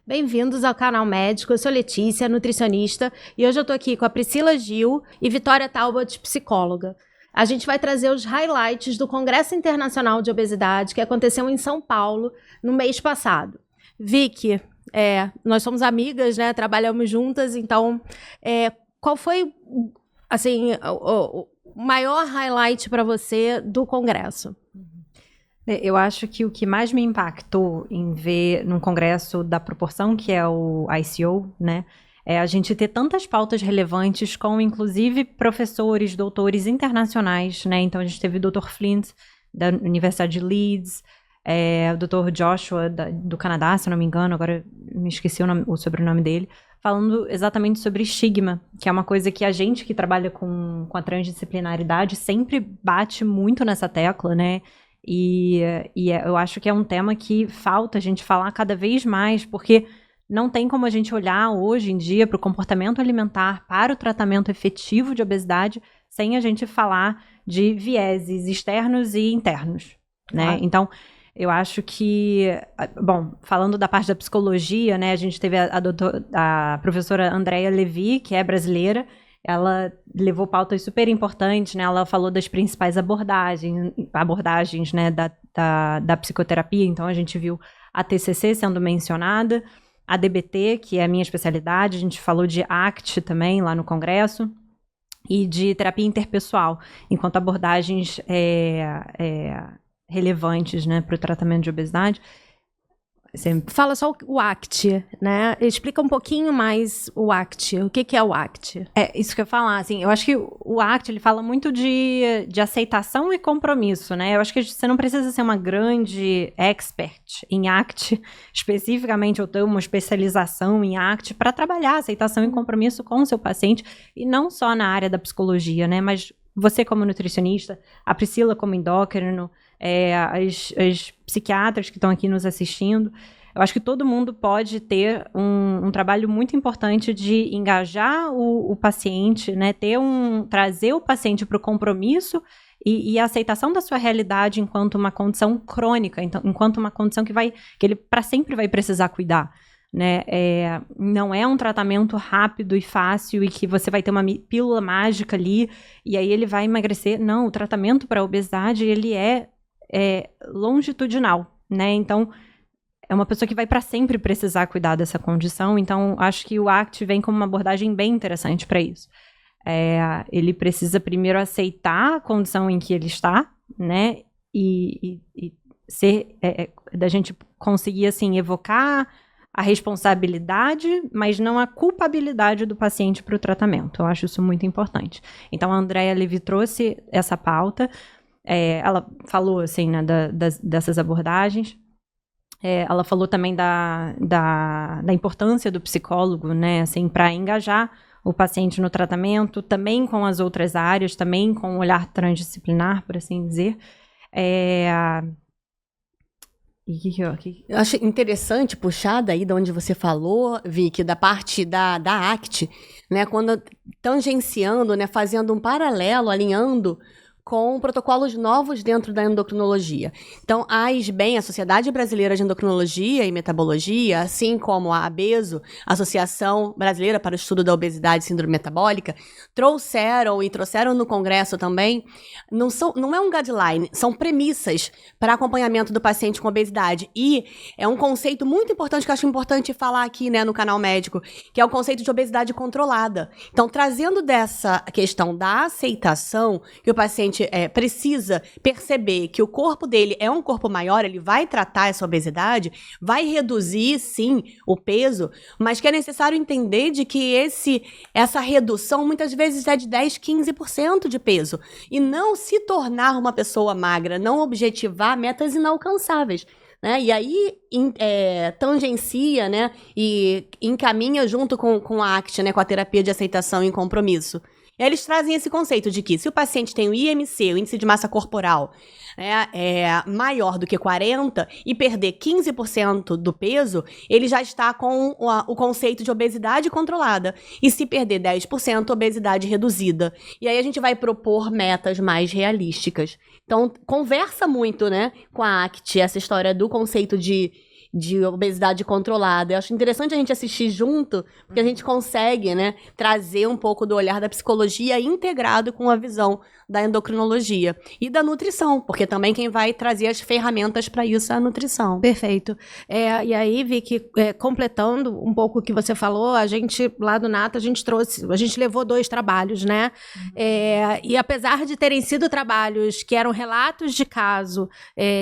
Bem-vindos ao Canal Médico. Eu sou Letícia, nutricionista, e hoje eu tô aqui com a Priscila Gil e Vitória Talbot, psicóloga. A gente vai trazer os highlights do Congresso Internacional de Obesidade que aconteceu em São Paulo no mês passado. Vicky, nós somos amigas, né? Trabalhamos juntas, então qual foi assim, o maior highlight para você do Congresso? Eu acho que o que mais me impactou em ver num congresso da proporção que é o ICO, né, é a gente ter tantas pautas relevantes com, inclusive, professores, doutores internacionais, né, então a gente teve o Dr. Flint, da Universidade de Leeds, o Dr. Joshua, do Canadá, se não me engano, agora me esqueci o sobrenome dele, falando exatamente sobre estigma, que é uma coisa que a gente que trabalha com a transdisciplinaridade sempre bate muito nessa tecla, né, E eu acho que é um tema que falta a gente falar cada vez mais, porque não tem como a gente olhar hoje em dia para o comportamento alimentar, para o tratamento efetivo de obesidade, sem a gente falar de vieses externos e internos, né? Ah. Então, eu acho que, bom, falando da parte da psicologia, né, a gente teve a professora Andrea Levy, que é brasileira. Ela levou pautas super importantes, né? Ela falou das principais abordagens, né, da psicoterapia. Então, a gente viu a TCC sendo mencionada, a DBT, que é a minha especialidade. A gente falou de ACT também lá no congresso e de terapia interpessoal, enquanto abordagens relevantes, né, para o tratamento de obesidade. Fala só o ACT, né? Explica um pouquinho mais o ACT. O que é o ACT? Isso que eu ia falar, assim, eu acho que o ACT, ele fala muito de aceitação e compromisso, né? Eu acho que você não precisa ser uma grande expert em ACT, especificamente, ou ter uma especialização em ACT, para trabalhar aceitação e compromisso com o seu paciente, e não só na área da psicologia, né? Mas você como nutricionista, a Priscila como endócrino, as psiquiatras que estão aqui nos assistindo, eu acho que todo mundo pode ter um trabalho muito importante de engajar o paciente, né, trazer o paciente para o compromisso e a aceitação da sua realidade enquanto uma condição crônica, então, enquanto uma condição que ele para sempre vai precisar cuidar. Né? Não é um tratamento rápido e fácil e que você vai ter uma pílula mágica ali e aí ele vai emagrecer. Não, o tratamento para a obesidade ele é longitudinal, né? Então, é uma pessoa que vai para sempre precisar cuidar dessa condição. Então, acho que o ACT vem como uma abordagem bem interessante para isso. Ele precisa primeiro aceitar a condição em que ele está, né? E da gente conseguir, assim, evocar a responsabilidade, mas não a culpabilidade do paciente para o tratamento. Eu acho isso muito importante. Então, a Andrea Levy trouxe essa pauta. Ela falou, assim, né, dessas abordagens. Ela falou também da importância do psicólogo, né, assim, para engajar o paciente no tratamento, também com as outras áreas, também com o olhar transdisciplinar, por assim dizer. Eu acho interessante puxar daí de onde você falou, Vicky, da parte da ACT, né, quando tangenciando, né, fazendo um paralelo, alinhando com protocolos novos dentro da endocrinologia. Então, a ASBEM, a Sociedade Brasileira de Endocrinologia e Metabologia, assim como a ABESO, Associação Brasileira para o Estudo da Obesidade e Síndrome Metabólica, trouxeram no Congresso também, não é um guideline, são premissas para acompanhamento do paciente com obesidade. E é um conceito muito importante, que eu acho importante falar aqui, né, no Canal Médico, que é o conceito de obesidade controlada. Então, trazendo dessa questão da aceitação, que o paciente precisa perceber que o corpo dele é um corpo maior, ele vai tratar essa obesidade, vai reduzir, sim, o peso, mas que é necessário entender de que essa redução muitas vezes é de 10, 15% de peso, e não se tornar uma pessoa magra, não objetivar metas inalcançáveis. Né? E aí tangencia, né, e encaminha junto com a ACT, né, com a terapia de aceitação e compromisso. Eles trazem esse conceito de que se o paciente tem o IMC, o índice de massa corporal, né, maior do que 40 e perder 15% do peso, ele já está com o conceito de obesidade controlada. E se perder 10%, obesidade reduzida. E aí a gente vai propor metas mais realísticas. Então, conversa muito, né, com a ACT, essa história do conceito de de obesidade controlada. Eu acho interessante a gente assistir junto, porque a gente consegue, né, trazer um pouco do olhar da psicologia integrado com a visão da endocrinologia e da nutrição, porque também quem vai trazer as ferramentas para isso é a nutrição. Perfeito. E aí, Vicky, completando um pouco o que você falou, a gente, lá do Nata, a gente levou 2 trabalhos, né? E apesar de terem sido trabalhos que eram relatos de caso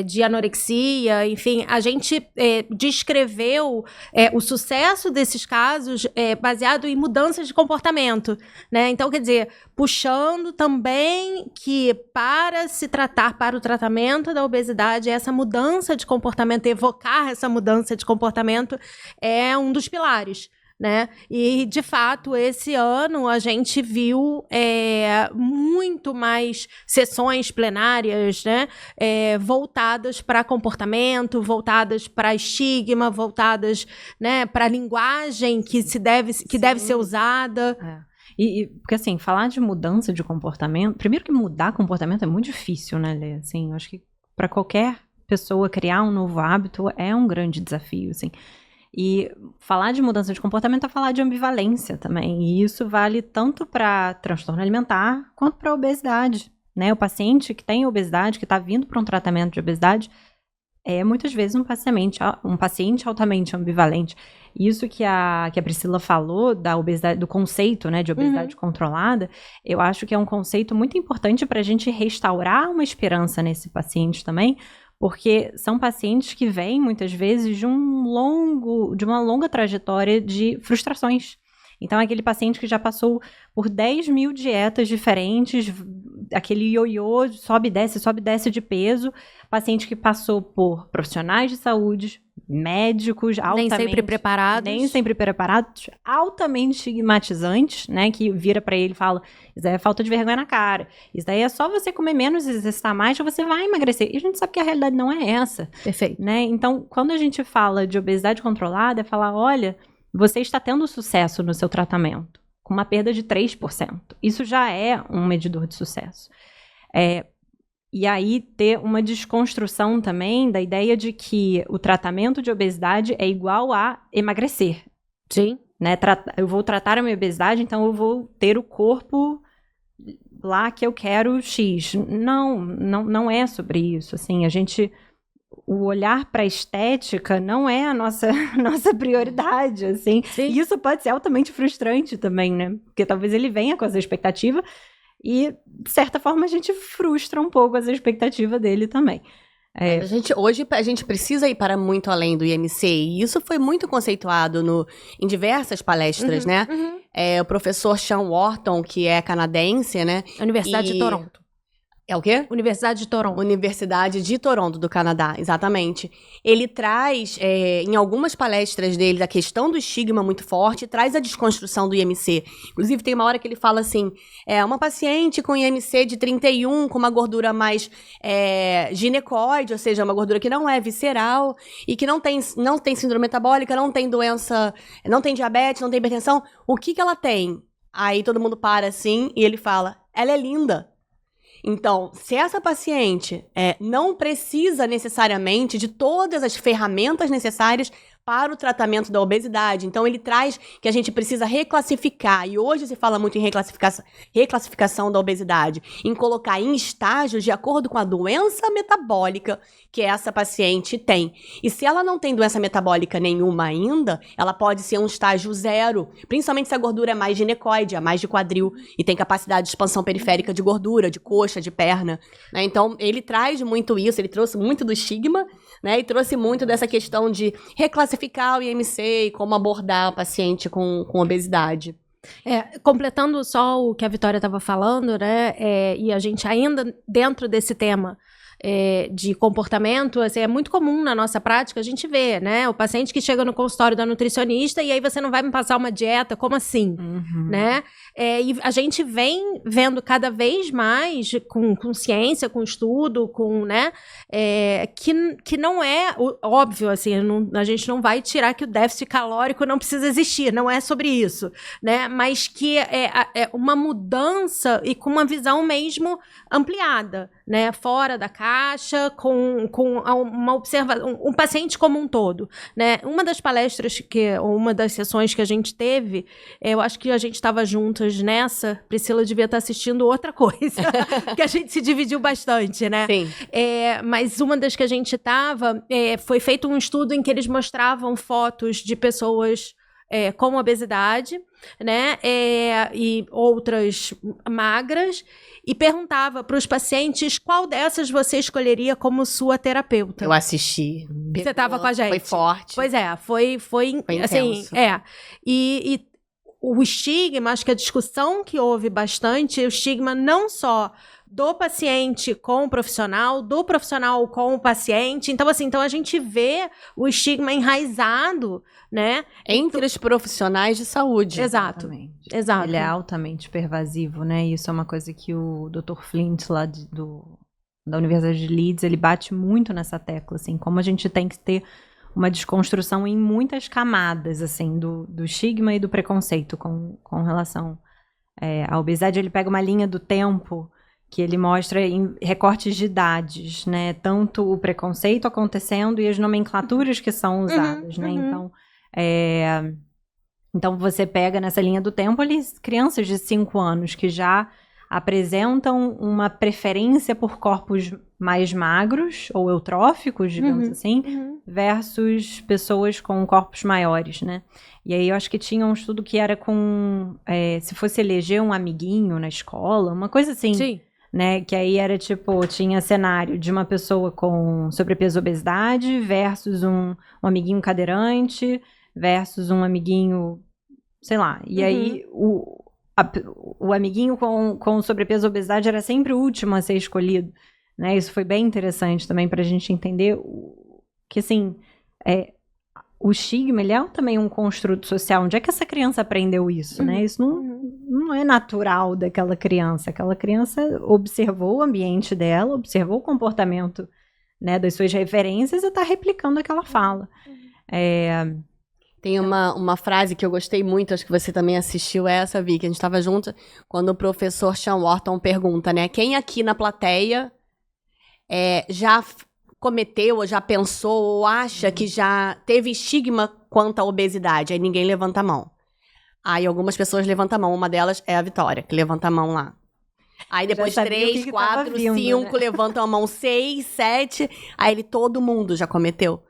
de anorexia, enfim, a gente descreveu o sucesso desses casos baseado em mudanças de comportamento, né? Então, quer dizer, puxando também que para o tratamento da obesidade, essa mudança de comportamento, evocar essa mudança de comportamento é um dos pilares, né? E, de fato, esse ano a gente viu muito mais sessões plenárias, né? Voltadas para comportamento, voltadas para estigma, voltadas, né, para a linguagem que deve ser usada. Porque, assim, falar de mudança de comportamento... Primeiro que mudar comportamento é muito difícil, né, Lê? Assim, eu acho que para qualquer pessoa criar um novo hábito é um grande desafio, assim. E falar de mudança de comportamento é falar de ambivalência também. E isso vale tanto para transtorno alimentar quanto para obesidade, né? O paciente que tem obesidade, que está vindo para um tratamento de obesidade, é muitas vezes um paciente altamente ambivalente. Isso que a Priscila falou da obesidade, do conceito, né, de obesidade controlada, eu acho que é um conceito muito importante para a gente restaurar uma esperança nesse paciente também, porque são pacientes que vêm muitas vezes de uma longa trajetória de frustrações. Então, aquele paciente que já passou por 10.000 dietas diferentes, aquele ioiô, sobe e desce de peso, paciente que passou por profissionais de saúde, médicos altamente... Nem sempre preparados, altamente estigmatizantes, né, que vira pra ele e fala, isso daí é falta de vergonha na cara, isso daí é só você comer menos e exercitar mais que você vai emagrecer. E a gente sabe que a realidade não é essa. Perfeito. Né? Então, quando a gente fala de obesidade controlada, é falar, olha, você está tendo sucesso no seu tratamento, com uma perda de 3%. Isso já é um medidor de sucesso. E aí ter uma desconstrução também da ideia de que o tratamento de obesidade é igual a emagrecer. Sim. Né? Eu vou tratar a minha obesidade, então eu vou ter o corpo lá que eu quero X. Não é sobre isso. Assim, o olhar para a estética não é a nossa prioridade, assim. Sim. E isso pode ser altamente frustrante também, né? Porque talvez ele venha com essa expectativa e, de certa forma, a gente frustra um pouco essa expectativa dele também. Hoje a gente precisa ir para muito além do IMC, e isso foi muito conceituado em diversas palestras, né? O professor Sean Wharton, que é canadense, né? Universidade de Toronto. É o quê? Universidade de Toronto. Universidade de Toronto, do Canadá, exatamente. Ele traz, em algumas palestras dele, a questão do estigma muito forte, traz a desconstrução do IMC. Inclusive, tem uma hora que ele fala assim, uma paciente com IMC de 31, com uma gordura mais ginecoide, ou seja, uma gordura que não é visceral, e que não tem síndrome metabólica, não tem doença, não tem diabetes, não tem hipertensão, o que ela tem? Aí todo mundo para assim, e ele fala, ela é linda. Então, se essa paciente não precisa necessariamente de todas as ferramentas necessárias para o tratamento da obesidade, então ele traz que a gente precisa reclassificar, e hoje se fala muito em reclassificação da obesidade, em colocar em estágios de acordo com a doença metabólica que essa paciente tem. E se ela não tem doença metabólica nenhuma ainda, ela pode ser um estágio 0, principalmente se a gordura é mais ginecoide, é mais de quadril, e tem capacidade de expansão periférica de gordura, de coxa, de perna, né? Então, ele traz muito isso, ele trouxe muito do estigma, né? E trouxe muito dessa questão de reclassificar o IMC e como abordar o paciente com obesidade. Completando só o que a Vitória estava falando, né? E a gente ainda dentro desse tema de comportamento, assim, é muito comum na nossa prática a gente ver, né? O paciente que chega no consultório da nutricionista e aí você não vai me passar uma dieta, como assim? Né? E a gente vem vendo cada vez mais com ciência, com estudo, né? Que não é óbvio, assim, a gente não vai tirar que o déficit calórico não precisa existir, não é sobre isso, né? Mas que é uma mudança e com uma visão mesmo ampliada, né, fora da caixa, com uma observação, um paciente como um todo, né? Uma das palestras, ou uma das sessões que a gente teve, eu acho que a gente estava juntas nessa, Priscila devia estar assistindo outra coisa, que a gente se dividiu bastante, né? Sim. Mas uma das que a gente estava, foi feito um estudo em que eles mostravam fotos de pessoas com obesidade, né, e outras magras, e perguntava para os pacientes qual dessas você escolheria como sua terapeuta. Eu assisti. Você estava com a gente. Foi forte. Pois é, foi assim, intenso. E o estigma, acho que a discussão que houve bastante, o estigma não só do paciente com o profissional, do profissional com o paciente. Então, assim, a gente vê o estigma enraizado, né? Entre os profissionais de saúde. Exato. Exatamente. Exato. Ele é altamente pervasivo, né? Isso é uma coisa que o Dr. Flint, lá da Universidade de Leeds, ele bate muito nessa tecla, assim, como a gente tem que ter uma desconstrução em muitas camadas, assim, do estigma e do preconceito com relação à obesidade. Ele pega uma linha do tempo que ele mostra em recortes de idades, né? Tanto o preconceito acontecendo e as nomenclaturas que são usadas, né? Então você pega nessa linha do tempo ali crianças de 5 anos que já apresentam uma preferência por corpos mais magros ou eutróficos, digamos assim, versus pessoas com corpos maiores, né? E aí eu acho que tinha um estudo que era com se fosse eleger um amiguinho na escola, uma coisa assim. Sim. Né, que aí era tipo, tinha cenário de uma pessoa com sobrepeso e obesidade versus um amiguinho cadeirante versus um amiguinho, sei lá. E aí o amiguinho com sobrepeso e obesidade era sempre o último a ser escolhido, né? Isso foi bem interessante também pra gente entender que, assim, o estigma, ele é também um construto social. Onde é que essa criança aprendeu isso, né? Isso não é natural daquela criança. Aquela criança observou o ambiente dela, observou o comportamento, né, das suas referências e está replicando aquela fala. Tem uma frase que eu gostei muito, acho que você também assistiu essa, Vi, que a gente estava junto, quando o professor Sean Wharton pergunta, né, quem aqui na plateia já cometeu, ou já pensou, ou acha que já teve estigma quanto à obesidade? Aí ninguém levanta a mão. Aí algumas pessoas levantam a mão, uma delas é a Vitória, que levanta a mão lá. Aí depois 3, 4, 5, levantam a mão, 6, 7, aí todo mundo já cometeu.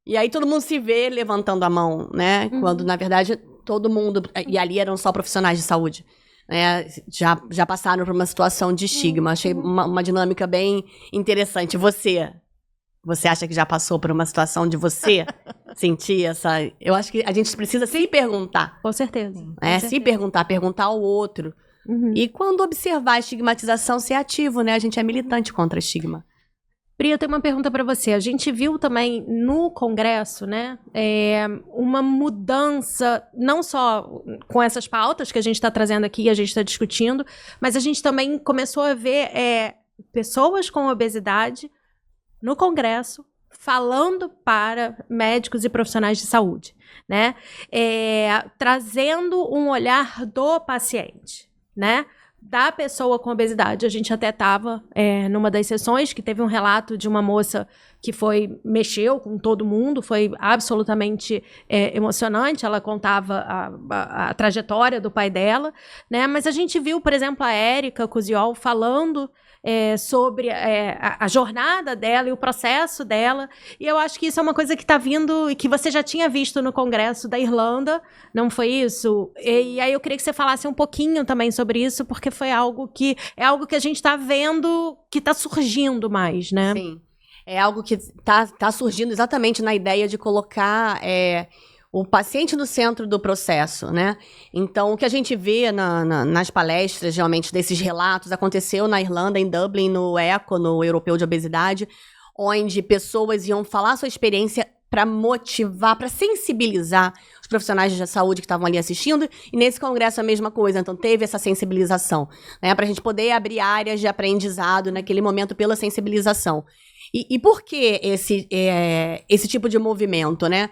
E aí todo mundo se vê levantando a mão, né? Quando, na verdade, todo mundo, e ali eram só profissionais de saúde, né? Já passaram por uma situação de estigma. Achei uma dinâmica bem interessante. Você acha que já passou por uma situação de você sentir essa... Eu acho que a gente precisa se perguntar. Com certeza. Se perguntar ao outro. E quando observar a estigmatização, ser ativo, né? A gente é militante contra estigma. Pri, eu tenho uma pergunta para você. A gente viu também no Congresso, né, uma mudança, não só com essas pautas que a gente está trazendo aqui, a gente está discutindo, mas a gente também começou a ver pessoas com obesidade no Congresso, falando para médicos e profissionais de saúde, né? Trazendo um olhar do paciente, né? Da pessoa com obesidade. A gente até estava numa das sessões que teve um relato de uma moça que mexeu com todo mundo, foi absolutamente emocionante. Ela contava a trajetória do pai dela, né? Mas a gente viu, por exemplo, a Érica Cusiol falando sobre a jornada dela e o processo dela, e eu acho que isso é uma coisa que está vindo e que você já tinha visto no Congresso da Irlanda, não foi isso? E aí eu queria que você falasse um pouquinho também sobre isso, porque foi algo que a gente está vendo que está surgindo mais, né? Sim, é algo que tá surgindo exatamente na ideia de colocar o paciente no centro do processo, né? Então, o que a gente vê nas palestras, geralmente, desses relatos, aconteceu na Irlanda, em Dublin, no ECO, no Europeu de Obesidade, onde pessoas iam falar sua experiência para motivar, para sensibilizar os profissionais de saúde que estavam ali assistindo, e nesse congresso a mesma coisa, então teve essa sensibilização, né? Para a gente poder abrir áreas de aprendizado naquele momento pela sensibilização. E por que esse tipo de movimento, né?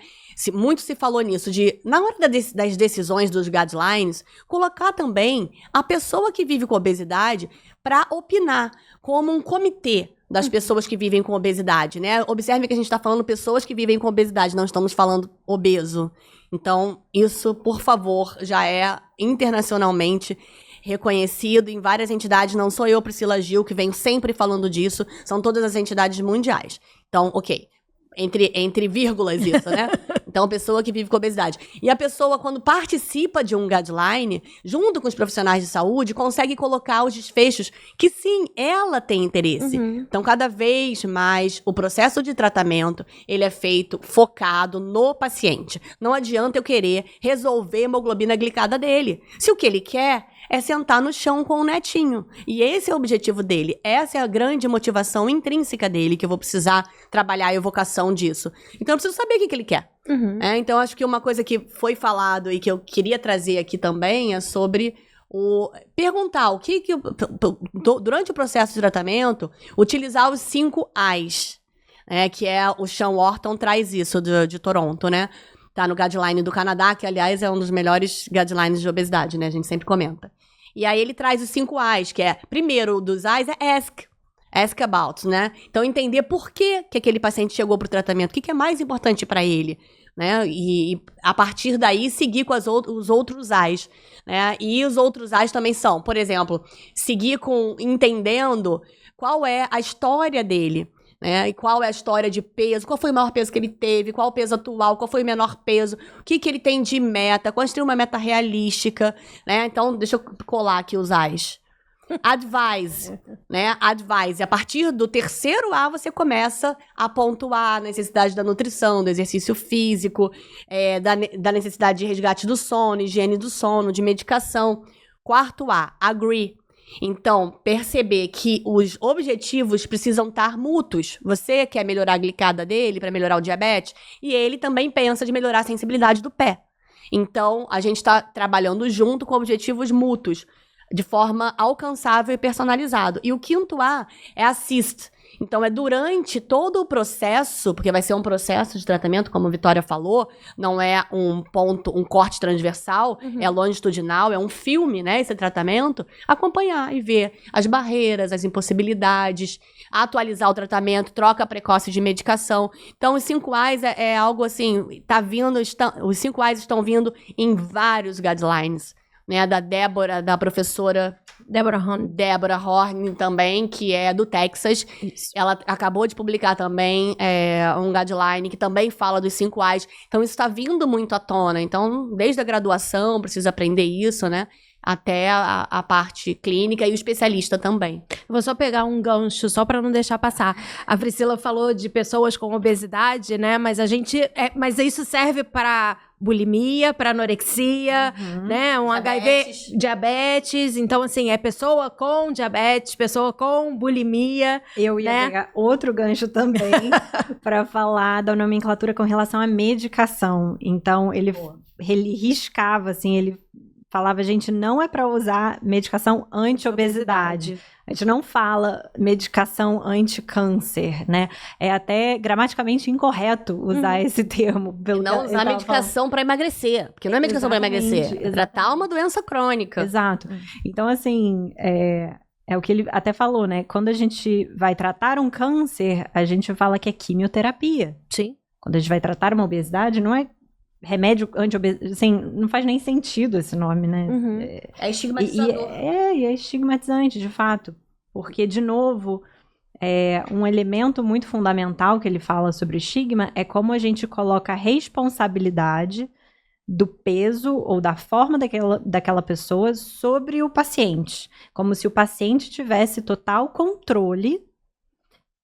muito se falou nisso, de, na hora das decisões dos guidelines, colocar também a pessoa que vive com obesidade para opinar, como um comitê das pessoas que vivem com obesidade, né? Observe que a gente está falando pessoas que vivem com obesidade, não estamos falando obeso. Então, isso, por favor, já é internacionalmente reconhecido em várias entidades. Não sou eu, Priscila Gil, que venho sempre falando disso, são todas as entidades mundiais. Então, ok. Entre vírgulas isso, né? Então, pessoa que vive com obesidade. E a pessoa, quando participa de um guideline, junto com os profissionais de saúde, consegue colocar os desfechos que, sim, ela tem interesse. Então, cada vez mais, o processo de tratamento, ele é feito focado no paciente. Não adianta eu querer resolver a hemoglobina glicada dele. Se o que ele quer é sentar no chão com o netinho. E esse é o objetivo dele. Essa é a grande motivação intrínseca dele, que eu vou precisar trabalhar a evocação disso. Então, eu preciso saber o que ele quer. Então, acho que uma coisa que foi falado e que eu queria trazer aqui também é sobre perguntar o que durante o processo de tratamento, utilizar os 5 A's, que o Sean Wharton traz isso de Toronto, né? Tá no guideline do Canadá, que, aliás, é um dos melhores guidelines de obesidade, né? A gente sempre comenta. E aí ele traz os 5 A's, que primeiro dos A's é ask about, né? Então, entender por que aquele paciente chegou pro tratamento, o que é mais importante para ele, né? E a partir daí, seguir com os outros A's, né? E os outros A's também são, por exemplo, seguir entendendo qual é a história dele, né? E qual é a história de peso, qual foi o maior peso que ele teve, qual o peso atual, qual foi o menor peso, o que ele tem de meta, construir uma meta realística, né? Então, deixa eu colar aqui os A's. Advise, né? Advise. A partir do terceiro A, você começa a pontuar a necessidade da nutrição, do exercício físico, da necessidade de resgate do sono, higiene do sono, de medicação. Quarto A, agree. Então, perceber que os objetivos precisam estar mútuos. Você quer melhorar a glicada dele para melhorar o diabetes, e ele também pensa de melhorar a sensibilidade do pé. Então, a gente está trabalhando junto com objetivos mútuos, de forma alcançável e personalizado. E o quinto A é assist. Então, é durante todo o processo, porque vai ser um processo de tratamento, como a Vitória falou, não é um corte transversal, é longitudinal, é um filme, né, esse tratamento, acompanhar e ver as barreiras, as impossibilidades, atualizar o tratamento, troca precoce de medicação. Então, os 5 A's é algo assim, os 5 A's estão vindo em vários guidelines, né, da professora Deborah Horn também, que é do Texas. Isso. Ela acabou de publicar também um guideline que também fala dos 5 A's. Então, isso está vindo muito à tona. Então, desde a graduação, precisa aprender isso, né? Até a parte clínica e o especialista também. Vou só pegar um gancho, só para não deixar passar. A Priscila falou de pessoas com obesidade, né? Mas mas isso serve para bulimia, para anorexia, né? HIV, diabetes. Então, assim, é pessoa com diabetes, pessoa com bulimia. Eu ia pegar outro gancho também para falar da nomenclatura com relação à medicação. Então, ele riscava, assim, ele falava, gente, não é para usar medicação anti-obesidade. A gente não fala medicação anti-câncer, né? É até gramaticalmente incorreto usar esse termo. Não usar medicação para emagrecer, porque não é medicação para emagrecer, é tratar uma doença crônica. Exato. Então, assim, é o que ele até falou, né? Quando a gente vai tratar um câncer, a gente fala que é quimioterapia. Sim. Quando a gente vai tratar uma obesidade, não é remédio anti-obesidade, assim, não faz nem sentido esse nome, né? É estigmatizador. E é estigmatizante, de fato. Porque, de novo, um elemento muito fundamental que ele fala sobre o estigma é como a gente coloca a responsabilidade do peso ou da forma daquela pessoa sobre o paciente. Como se o paciente tivesse total controle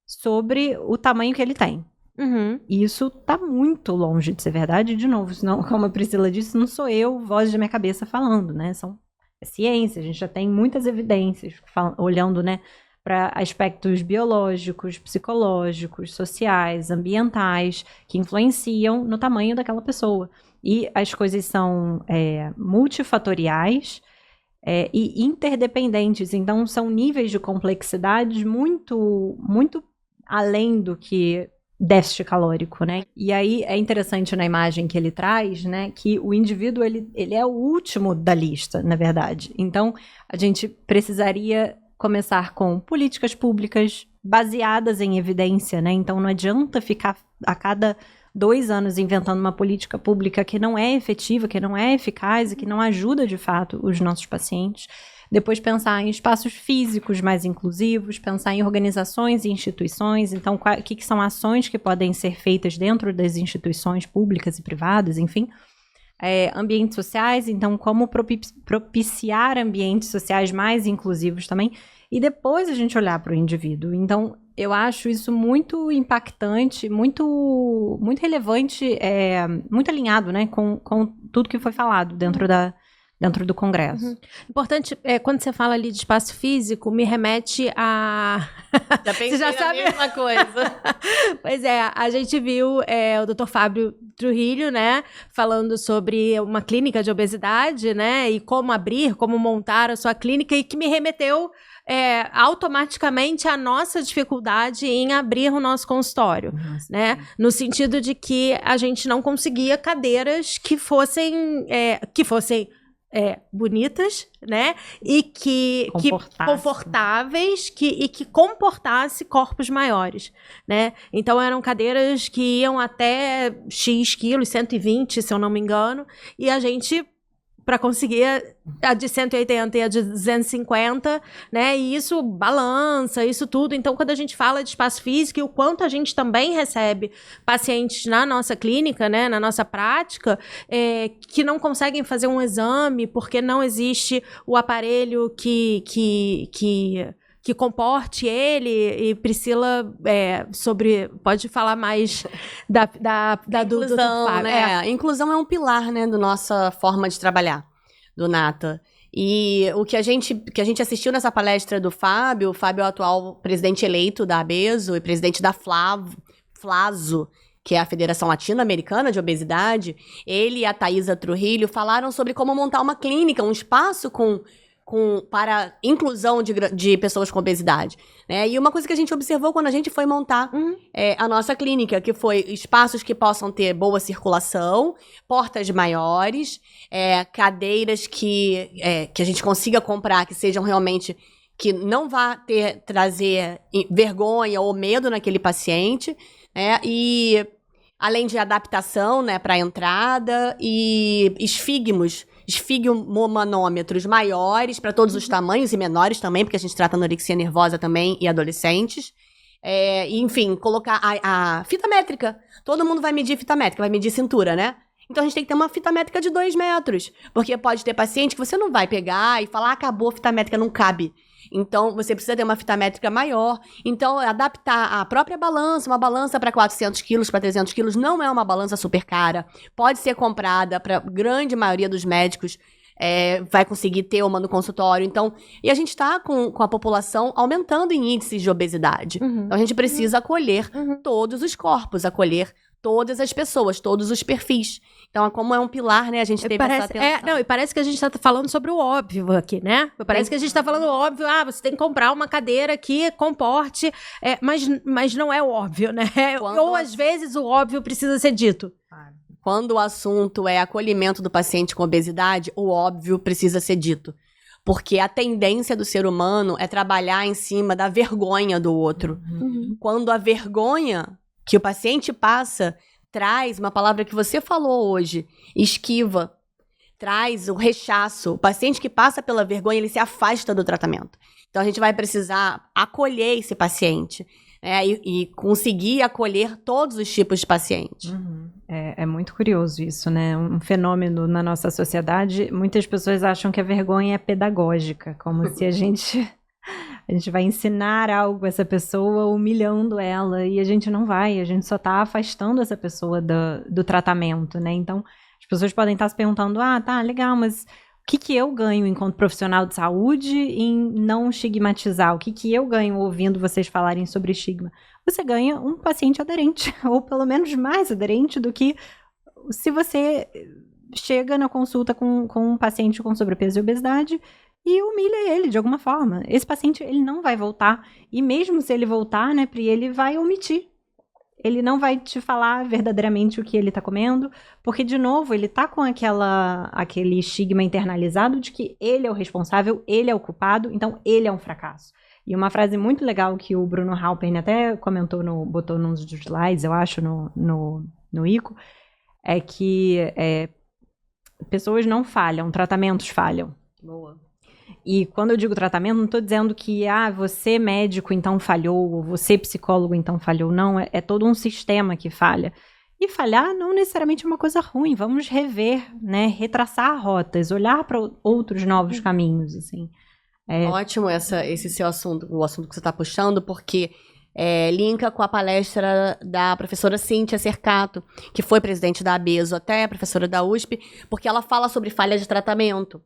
sobre o tamanho que ele tem. Isso tá muito longe de ser verdade, de novo, senão, como a Priscila disse, não sou eu, voz da minha cabeça falando, né, é ciência, a gente já tem muitas evidências, olhando, né, para aspectos biológicos, psicológicos, sociais, ambientais, que influenciam no tamanho daquela pessoa, e as coisas são multifatoriais e interdependentes, então são níveis de complexidade muito, muito além do que déficit calórico, né? E aí é interessante na imagem que ele traz, né, que o indivíduo, ele é o último da lista, na verdade. Então, a gente precisaria começar com políticas públicas baseadas em evidência, né? Então, não adianta ficar a cada 2 anos inventando uma política pública que não é efetiva, que não é eficaz e que não ajuda, de fato, os nossos pacientes. Depois pensar em espaços físicos mais inclusivos, pensar em organizações e instituições, então o que são ações que podem ser feitas dentro das instituições públicas e privadas, enfim. Ambientes sociais, então como propiciar ambientes sociais mais inclusivos também, e depois a gente olhar para o indivíduo. Então, eu acho isso muito impactante, muito, muito relevante, muito alinhado, né, com tudo que foi falado dentro do Congresso. Uhum. Importante, quando você fala ali de espaço físico, me remete a... Já pensei você já sabe a mesma coisa. Pois é, a gente viu o Dr. Fábio Trujillo, né, falando sobre uma clínica de obesidade, né, e como abrir, como montar a sua clínica, e que me remeteu automaticamente à nossa dificuldade em abrir o nosso consultório, né, no sentido de que a gente não conseguia cadeiras que fossem bonitas, né? E que confortáveis, e que comportasse corpos maiores, né? Então eram cadeiras que iam até X quilos, 120, se eu não me engano, e a gente, para conseguir a de 180 e a de 250, né? E isso balança, isso tudo. Então, quando a gente fala de espaço físico e o quanto a gente também recebe pacientes na nossa clínica, né? Na nossa prática, que não conseguem fazer um exame porque não existe o aparelho que comporte ele. E Priscila, pode falar mais da inclusão, né? Inclusão é um pilar, né, da nossa forma de trabalhar, do Nata. E o que a gente assistiu nessa palestra do Fábio, o Fábio é o atual presidente eleito da ABESO e presidente da FLASO, que é a Federação Latino-Americana de Obesidade. Ele e a Thaisa Trujillo falaram sobre como montar uma clínica, um espaço para inclusão de pessoas com obesidade, né? E uma coisa que a gente observou quando a gente foi montar a nossa clínica, que foi espaços que possam ter boa circulação, portas maiores, cadeiras que a gente consiga comprar, que sejam realmente, que não vá trazer vergonha ou medo naquele paciente, né? E além de adaptação, né, para a entrada, e esfigmomanômetros maiores para todos os tamanhos e menores também, porque a gente trata anorexia nervosa também e adolescentes. E, enfim, colocar a fita métrica. Todo mundo vai medir fita métrica, vai medir cintura, né? Então a gente tem que ter uma fita métrica de 2 metros, porque pode ter paciente que você não vai pegar e falar, acabou, a fita métrica não cabe. Então, você precisa ter uma fita métrica maior. Então, adaptar a própria balança, uma balança para 400 quilos, para 300 quilos, não é uma balança super cara. Pode ser comprada para a grande maioria dos médicos, vai conseguir ter uma no consultório. Então, e a gente está com a população aumentando em índices de obesidade. Uhum. Então, a gente precisa acolher todos os corpos, acolher todas as pessoas, todos os perfis. Então, como é um pilar, né, a gente teve essa atenção. E parece que a gente está falando sobre o óbvio aqui, né? Parece que a gente está falando óbvio, você tem que comprar uma cadeira que comporte, mas não é o óbvio, né? Ou às vezes o óbvio precisa ser dito. Quando o assunto é acolhimento do paciente com obesidade, o óbvio precisa ser dito. Porque a tendência do ser humano é trabalhar em cima da vergonha do outro. Uhum. Quando a vergonha que o paciente passa traz uma palavra que você falou hoje, esquiva, traz o rechaço. O paciente que passa pela vergonha, ele se afasta do tratamento. Então, a gente vai precisar acolher esse paciente, né, e conseguir acolher todos os tipos de pacientes. Uhum. É muito curioso isso, né? Um fenômeno na nossa sociedade. Muitas pessoas acham que a vergonha é pedagógica, como se a gente vai ensinar algo a essa pessoa, humilhando ela, e a gente não vai, a gente só está afastando essa pessoa do tratamento, né? Então, as pessoas podem estar se perguntando, tá, legal, mas o que eu ganho enquanto profissional de saúde em não estigmatizar? O que eu ganho ouvindo vocês falarem sobre estigma? Você ganha um paciente aderente, ou pelo menos mais aderente do que se você chega na consulta com um paciente com sobrepeso e obesidade e humilha ele de alguma forma. Esse paciente, ele não vai voltar. E mesmo se ele voltar, né, Pri, ele vai omitir. ele não vai te falar verdadeiramente o que ele tá comendo, porque, de novo, ele tá com aquele estigma internalizado de que ele é o responsável, ele é o culpado, então ele é um fracasso. E uma frase muito legal que o Bruno Halpern até comentou, botou nos slides, eu acho, no ICO, é que pessoas não falham, tratamentos falham. Boa. E quando eu digo tratamento, não estou dizendo que você médico então falhou, ou você psicólogo então falhou. Não, é todo um sistema que falha. E falhar não necessariamente é uma coisa ruim. Vamos rever, né, retraçar rotas, olhar para outros novos caminhos, assim. Ótimo esse seu assunto, o assunto que você está puxando, porque linka com a palestra da professora Cíntia Cercato, que foi presidente da ABESO, até professora da USP, porque ela fala sobre falha de tratamento.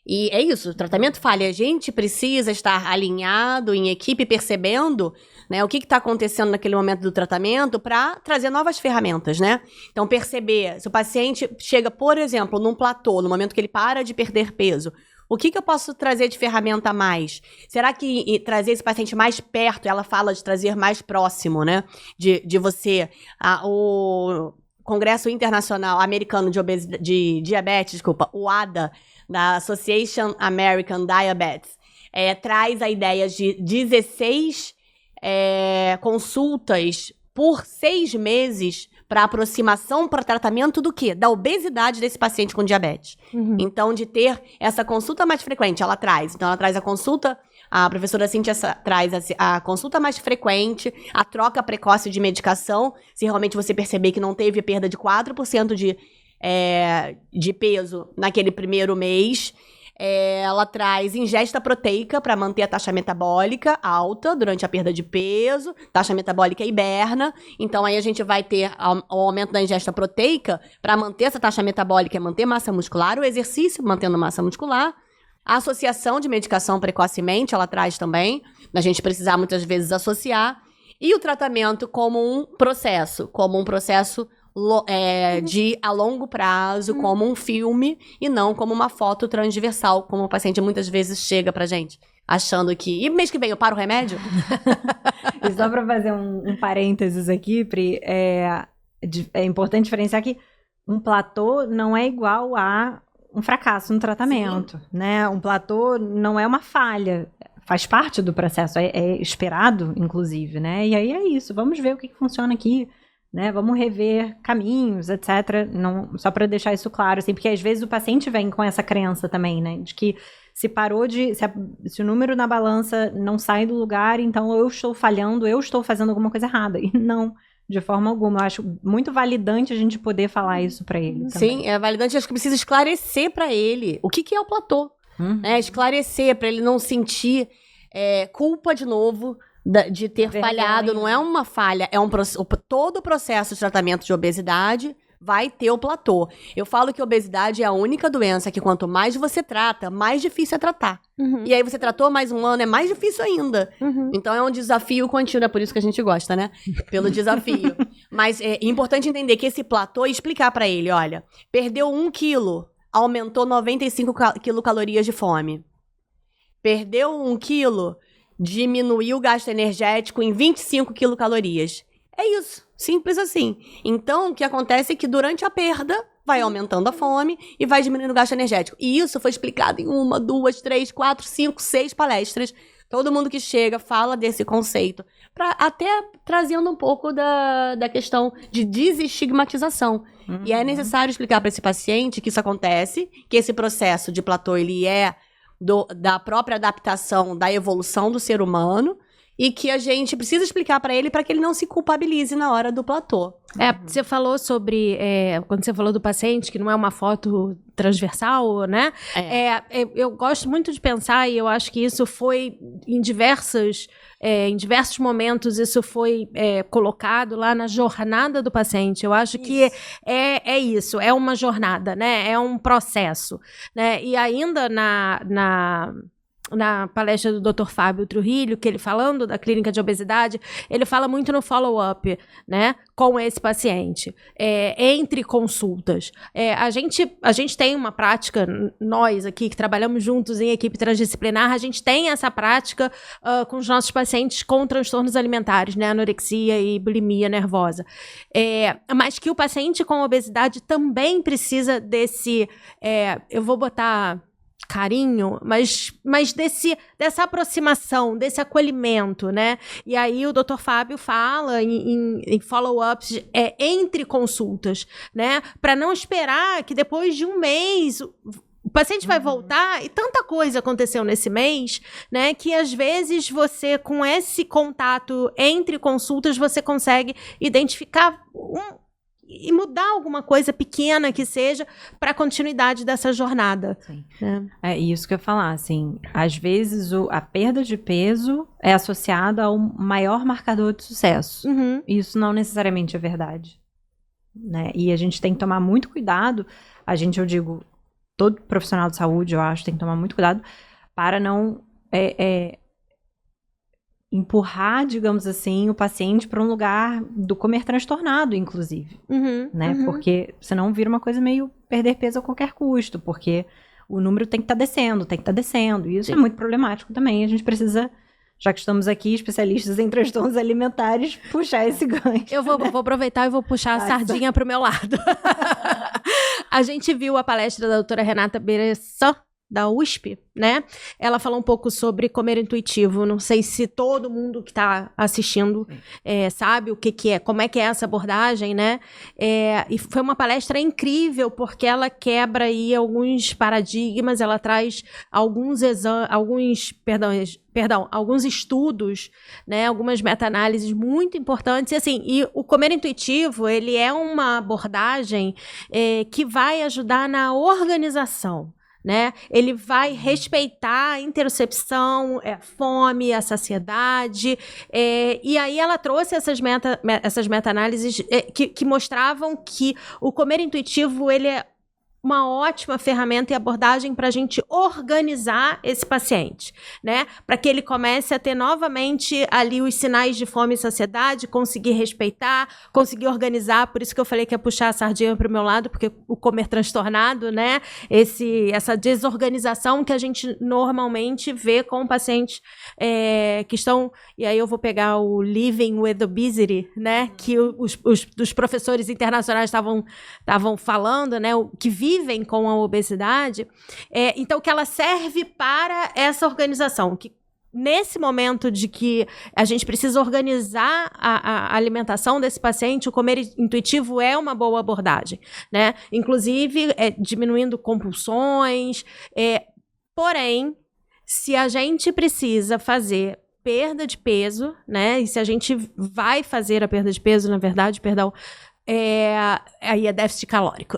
E é isso, o tratamento falha. A gente precisa estar alinhado, em equipe, percebendo, né, o que está acontecendo naquele momento do tratamento para trazer novas ferramentas, né? Então, perceber, se o paciente chega, por exemplo, num platô, no momento que ele para de perder peso, o que eu posso trazer de ferramenta a mais? Será que trazer esse paciente mais perto, ela fala de trazer mais próximo, né? De você, o Congresso Internacional Americano de Diabetes, o ADA, da Association American Diabetes, traz a ideia de 16 consultas por 6 meses para aproximação, para tratamento do quê? Da obesidade desse paciente com diabetes. Uhum. Então, de ter essa consulta mais frequente, ela traz. Então, ela traz a consulta, a professora Cíntia traz a consulta mais frequente, a troca precoce de medicação, se realmente você perceber que não teve perda de 4% de peso naquele primeiro mês. Ela traz ingesta proteica para manter a taxa metabólica alta durante a perda de peso, taxa metabólica hiberna. Então, aí a gente vai ter o aumento da ingesta proteica para manter essa taxa metabólica, manter massa muscular, o exercício mantendo massa muscular. A associação de medicação precocemente, ela traz também, a gente precisar muitas vezes associar. E o tratamento como um processo de a longo prazo, como um filme, e não como uma foto transversal, como o paciente muitas vezes chega pra gente, achando que... E mês que vem eu paro o remédio? E só pra fazer um parênteses aqui, Pri, é importante diferenciar que um platô não é igual a um fracasso no tratamento, né? Um platô não é uma falha, faz parte do processo, é esperado, inclusive, né? E aí é isso, vamos ver o que funciona aqui, né? Vamos rever caminhos, etc. Não, só para deixar isso claro, assim, porque às vezes o paciente vem com essa crença também, né? De que se o número na balança não sai do lugar, então eu estou falhando, eu estou fazendo alguma coisa errada. E não, de forma alguma. Eu acho muito validante a gente poder falar isso para ele também. Sim, é validante. Acho que precisa esclarecer para ele o que é o platô. Esclarecer para ele não sentir culpa de novo de ter falhado. Não é uma falha, todo o processo de tratamento de obesidade vai ter o platô. Eu falo que a obesidade é a única doença que quanto mais você trata, mais difícil é tratar. E aí você tratou mais um ano, é mais difícil ainda. Então é um desafio contínuo, é por isso que a gente gosta, né? Pelo desafio. Mas é importante entender que esse platô, e explicar pra ele, olha, perdeu 1 quilo, aumentou 95 quilocalorias de fome. Perdeu 1 quilo, diminuiu o gasto energético em 25 quilocalorias. É isso, simples assim. Então, o que acontece é que durante a perda, vai aumentando a fome e vai diminuindo o gasto energético. E isso foi explicado em 1, 2, 3, 4, 5, 6 palestras. Todo mundo que chega fala desse conceito, até trazendo um pouco da questão de desestigmatização. E é necessário explicar para esse paciente que isso acontece, que esse processo de platô, ele é da própria adaptação, da evolução do ser humano, e que a gente precisa explicar para ele que ele não se culpabilize na hora do platô. Você falou sobre, quando você falou do paciente, que não é uma foto transversal, né? Eu gosto muito de pensar, e eu acho que isso foi em diversos momentos, isso foi colocado lá na jornada do paciente. Eu acho que é isso, é uma jornada, né? É um processo, né? E ainda na palestra do Dr. Fábio Trujillo, que ele falando da clínica de obesidade, ele fala muito no follow-up, né, com esse paciente, entre consultas. A gente tem uma prática, nós aqui que trabalhamos juntos em equipe transdisciplinar, a gente tem essa prática com os nossos pacientes com transtornos alimentares, né, anorexia e bulimia nervosa. Mas que o paciente com obesidade também precisa desse, eu vou botar carinho, mas dessa aproximação, desse acolhimento, né? E aí o Dr. Fábio fala em follow-ups entre consultas, né? Para não esperar que depois de um mês o paciente vai voltar e tanta coisa aconteceu nesse mês, né? Que às vezes você, com esse contato entre consultas, você consegue identificar e mudar alguma coisa pequena que seja para a continuidade dessa jornada. Sim. É isso que eu ia falar, assim, às vezes a perda de peso é associada ao maior marcador de sucesso. Uhum. Isso não necessariamente é verdade, né? E a gente tem que tomar muito cuidado, eu digo, todo profissional de saúde, eu acho, tem que tomar muito cuidado para não empurrar, digamos assim, o paciente para um lugar do comer transtornado, inclusive, né? Porque senão vira uma coisa meio perder peso a qualquer custo, porque o número tem que estar descendo, e isso é muito problemático também. A gente precisa, já que estamos aqui, especialistas em transtornos alimentares, puxar esse gancho. Eu vou aproveitar e vou puxar a sardinha pro meu lado. A gente viu a palestra da doutora Renata Bressan, da USP, né? Ela falou um pouco sobre comer intuitivo. Não sei se todo mundo que está assistindo sabe o que é, como é que é essa abordagem, né? E foi uma palestra incrível, porque ela quebra aí alguns paradigmas, ela traz alguns estudos, né? Algumas meta-análises muito importantes. E, assim, o comer intuitivo, ele é uma abordagem que vai ajudar na organização, né? Ele vai respeitar a interocepção, a fome, a saciedade, e aí ela trouxe essas meta-análises que mostravam que o comer intuitivo, ele é uma ótima ferramenta e abordagem para a gente organizar esse paciente, né? Para que ele comece a ter novamente ali os sinais de fome e saciedade, conseguir respeitar, conseguir organizar. Por isso que eu falei que ia puxar a sardinha para o meu lado, porque o comer transtornado, né? Essa desorganização que a gente normalmente vê com pacientes que estão... E aí eu vou pegar o Living with Obesity, né? Que os professores internacionais estavam falando, né? Que vivem com a obesidade, então que ela serve para essa organização, que nesse momento de que a gente precisa organizar a alimentação desse paciente, o comer intuitivo é uma boa abordagem, né? Inclusive diminuindo compulsões, porém, se a gente precisa fazer perda de peso, né? E se a gente vai fazer a perda de peso, na verdade, aí é déficit calórico,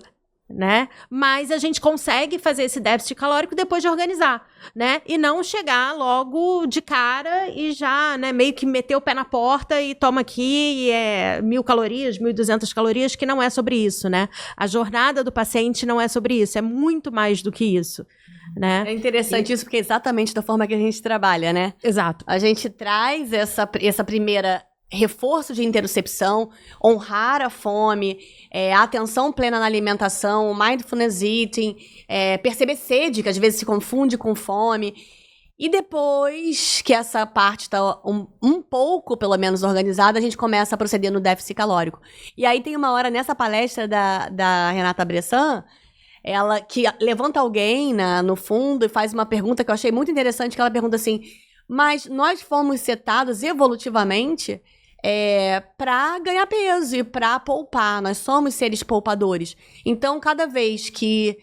né? Mas a gente consegue fazer esse déficit calórico depois de organizar, né? E não chegar logo de cara e já, né, meio que meter o pé na porta e toma aqui 1.000 calorias, 1.200 calorias, que não é sobre isso, né? A jornada do paciente não é sobre isso, é muito mais do que isso, né? É interessante isso, porque é exatamente da forma que a gente trabalha, né? Exato. A gente traz essa primeira reforço de interocepção, honrar a fome, a atenção plena na alimentação, mindfulness eating, perceber sede, que às vezes se confunde com fome. E depois que essa parte está um pouco, pelo menos, organizada, a gente começa a proceder no déficit calórico. E aí tem uma hora nessa palestra da Renata Bressan, ela que levanta alguém no fundo e faz uma pergunta que eu achei muito interessante, que ela pergunta assim, mas nós fomos setados evolutivamente para ganhar peso e para poupar. Nós somos seres poupadores. Então, cada vez que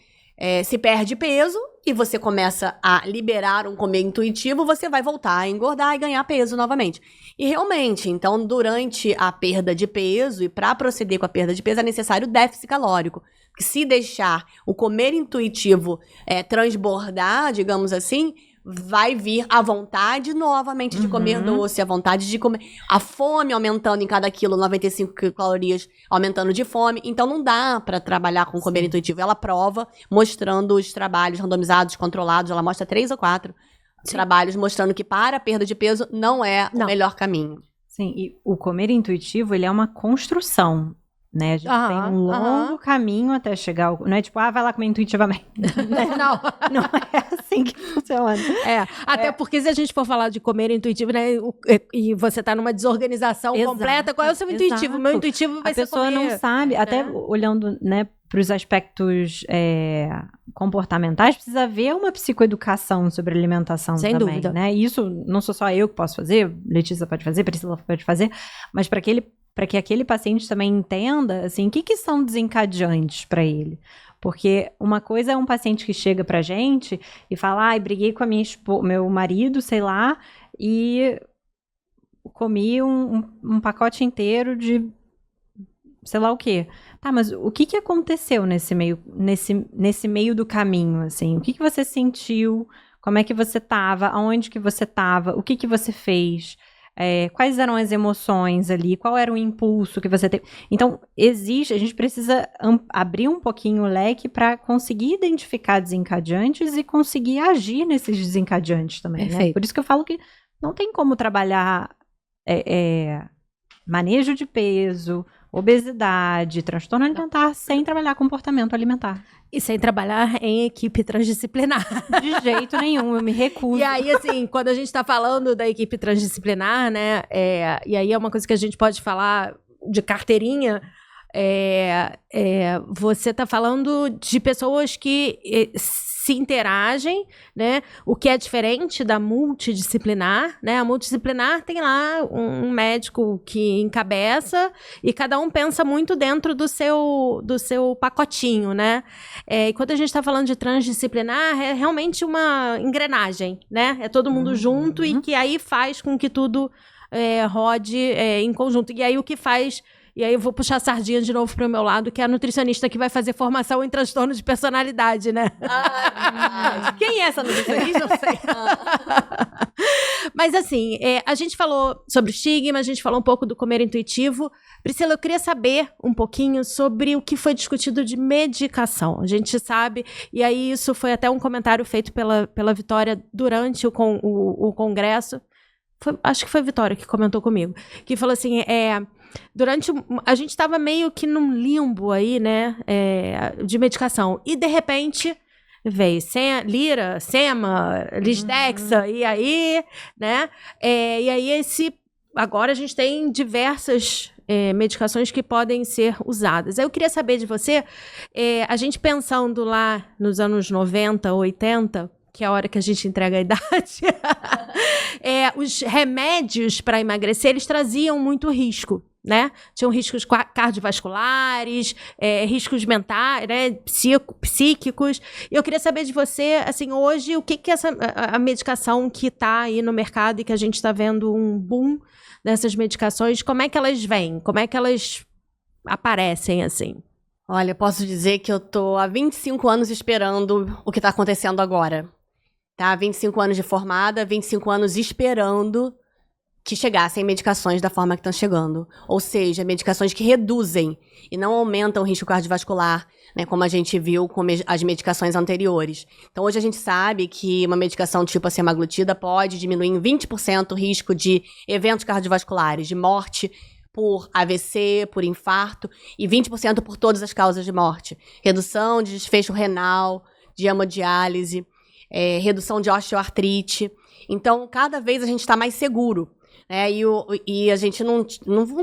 se perde peso e você começa a liberar um comer intuitivo, você vai voltar a engordar e ganhar peso novamente. E realmente, então, durante a perda de peso e para proceder com a perda de peso, é necessário déficit calórico. Porque se deixar o comer intuitivo transbordar, digamos assim, vai vir a vontade novamente de comer doce, a vontade de comer... A fome aumentando em cada quilo, 95 calorias aumentando de fome. Então, não dá para trabalhar com comer intuitivo. Ela prova, mostrando os trabalhos randomizados, controlados. Ela mostra 3 ou 4 trabalhos mostrando que para a perda de peso não é o melhor caminho. Sim, e o comer intuitivo, ele é uma construção, né? A gente tem um longo caminho até chegar ao... Não é tipo, vai lá comer intuitivamente. Não é assim que funciona. Até porque se a gente for falar de comer intuitivo, né? E você tá numa desorganização completa, qual é o seu intuitivo? O meu intuitivo vai ser comer. A pessoa não sabe, até olhando, né, para os aspectos comportamentais, precisa haver uma psicoeducação sobre alimentação sem também, dúvida, né? E isso não sou só eu que posso fazer, Letícia pode fazer, Priscila pode fazer, mas para que aquele paciente também entenda, assim, o que são desencadeantes para ele. Porque uma coisa é um paciente que chega pra gente e fala, briguei com meu marido, sei lá, e comi um pacote inteiro de sei lá o quê. Tá, mas o que aconteceu nesse meio do caminho, assim? O que você sentiu? Como é que você tava? Aonde que você tava? O que você fez? Quais eram as emoções ali? Qual era o impulso que você teve? Então, a gente precisa abrir um pouquinho o leque para conseguir identificar desencadeantes e conseguir agir nesses desencadeantes também, né? Por isso que eu falo que não tem como trabalhar manejo de peso, obesidade, transtorno alimentar, sem trabalhar comportamento alimentar. E sem trabalhar em equipe transdisciplinar. De jeito nenhum, eu me recuso. E aí, assim, quando a gente tá falando da equipe transdisciplinar, né, e aí é uma coisa que a gente pode falar de carteirinha, você tá falando de pessoas que se interagem, né? O que é diferente da multidisciplinar, né? A multidisciplinar tem lá um médico que encabeça e cada um pensa muito dentro do seu pacotinho, né? E quando a gente está falando de transdisciplinar, é realmente uma engrenagem, né? É todo mundo junto e que aí faz com que tudo rode em conjunto. E aí o que faz... E aí eu vou puxar a sardinha de novo para o meu lado, que é a nutricionista que vai fazer formação em transtorno de personalidade, né? Quem é essa nutricionista? Não sei. Mas assim, a gente falou sobre estigma, a gente falou um pouco do comer intuitivo. Priscila, eu queria saber um pouquinho sobre o que foi discutido de medicação. A gente sabe, e aí isso foi até um comentário feito pela Vitória durante o congresso. Acho que foi a Vitória que comentou comigo, que falou assim, a gente estava meio que num limbo aí, né, de medicação, e de repente veio Lira, Sema, Lisdexa, e aí, né, e aí agora a gente tem diversas medicações que podem ser usadas. Eu queria saber de você, a gente pensando lá nos anos 90, 80, que é a hora que a gente entrega a idade, os remédios para emagrecer, eles traziam muito risco, né? Tinham riscos cardiovasculares, riscos mentais, né? Psíquicos. E eu queria saber de você, assim, hoje, o que a medicação que está aí no mercado e que a gente está vendo um boom dessas medicações, como é que elas vêm? Como é que elas aparecem, assim? Olha, posso dizer que eu tô há 25 anos esperando o que está acontecendo agora. Tá? 25 anos de formada, 25 anos esperando que chegassem medicações da forma que estão chegando. Ou seja, medicações que reduzem e não aumentam o risco cardiovascular, né, como a gente viu com as medicações anteriores. Então, hoje a gente sabe que uma medicação tipo a semaglutida pode diminuir em 20% o risco de eventos cardiovasculares, de morte por AVC, por infarto, e 20% por todas as causas de morte. Redução de desfecho renal, de hemodiálise, redução de osteoartrite. Então, cada vez a gente está mais seguro, né? E a gente não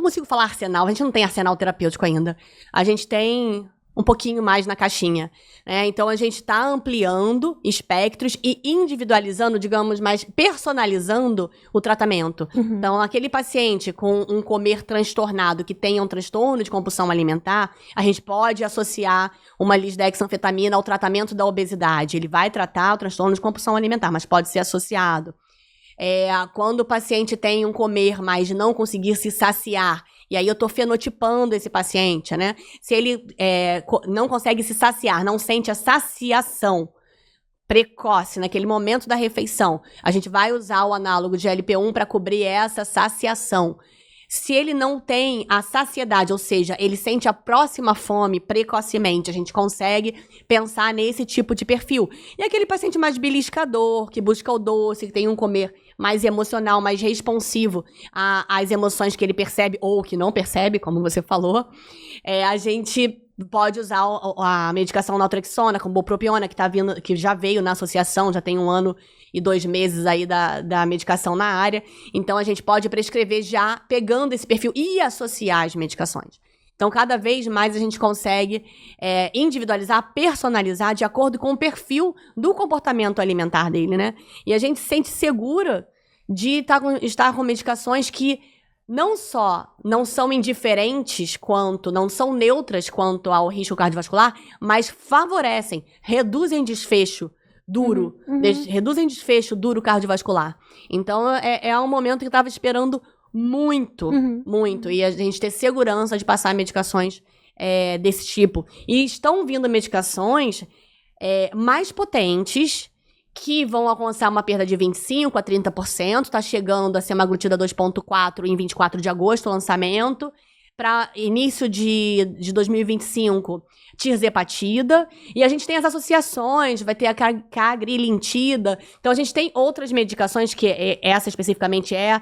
consigo falar arsenal, a gente não tem arsenal terapêutico ainda. A gente tem um pouquinho mais na caixinha, né? Então, a gente está ampliando espectros e individualizando, digamos, mais personalizando o tratamento. Uhum. Então, aquele paciente com um comer transtornado que tenha um transtorno de compulsão alimentar, a gente pode associar uma lisdexanfetamina ao tratamento da obesidade. Ele vai tratar o transtorno de compulsão alimentar, mas pode ser associado. Quando o paciente tem um comer, mas não conseguir se saciar, e aí eu tô fenotipando esse paciente, né? Se ele não consegue se saciar, não sente a saciação precoce naquele momento da refeição, a gente vai usar o análogo de GLP-1 para cobrir essa saciação. Se ele não tem a saciedade, ou seja, ele sente a próxima fome precocemente, a gente consegue pensar nesse tipo de perfil. E aquele paciente mais beliscador, que busca o doce, que tem um comer mais emocional, mais responsivo às emoções que ele percebe ou que não percebe, como você falou, a gente pode usar a medicação naltrexona, com bupropiona, que já veio na associação, já tem 1 ano e 2 meses aí da medicação na área. Então, a gente pode prescrever já pegando esse perfil e associar as medicações. Então, cada vez mais a gente consegue individualizar, personalizar de acordo com o perfil do comportamento alimentar dele, né? E a gente se sente segura de estar com medicações que não só não são indiferentes não são neutras quanto ao risco cardiovascular, mas favorecem, reduzem desfecho duro, reduzem desfecho duro cardiovascular. Então, é um momento que eu estava esperando muito, e a gente ter segurança de passar medicações desse tipo. E estão vindo medicações mais potentes, que vão alcançar uma perda de 25% a 30%, está chegando a semaglutida 2.4 em 24 de agosto, o lançamento, para início de 2025, tirzepatida, e a gente tem as associações, vai ter a cagrilintida, então a gente tem outras medicações, que essa especificamente é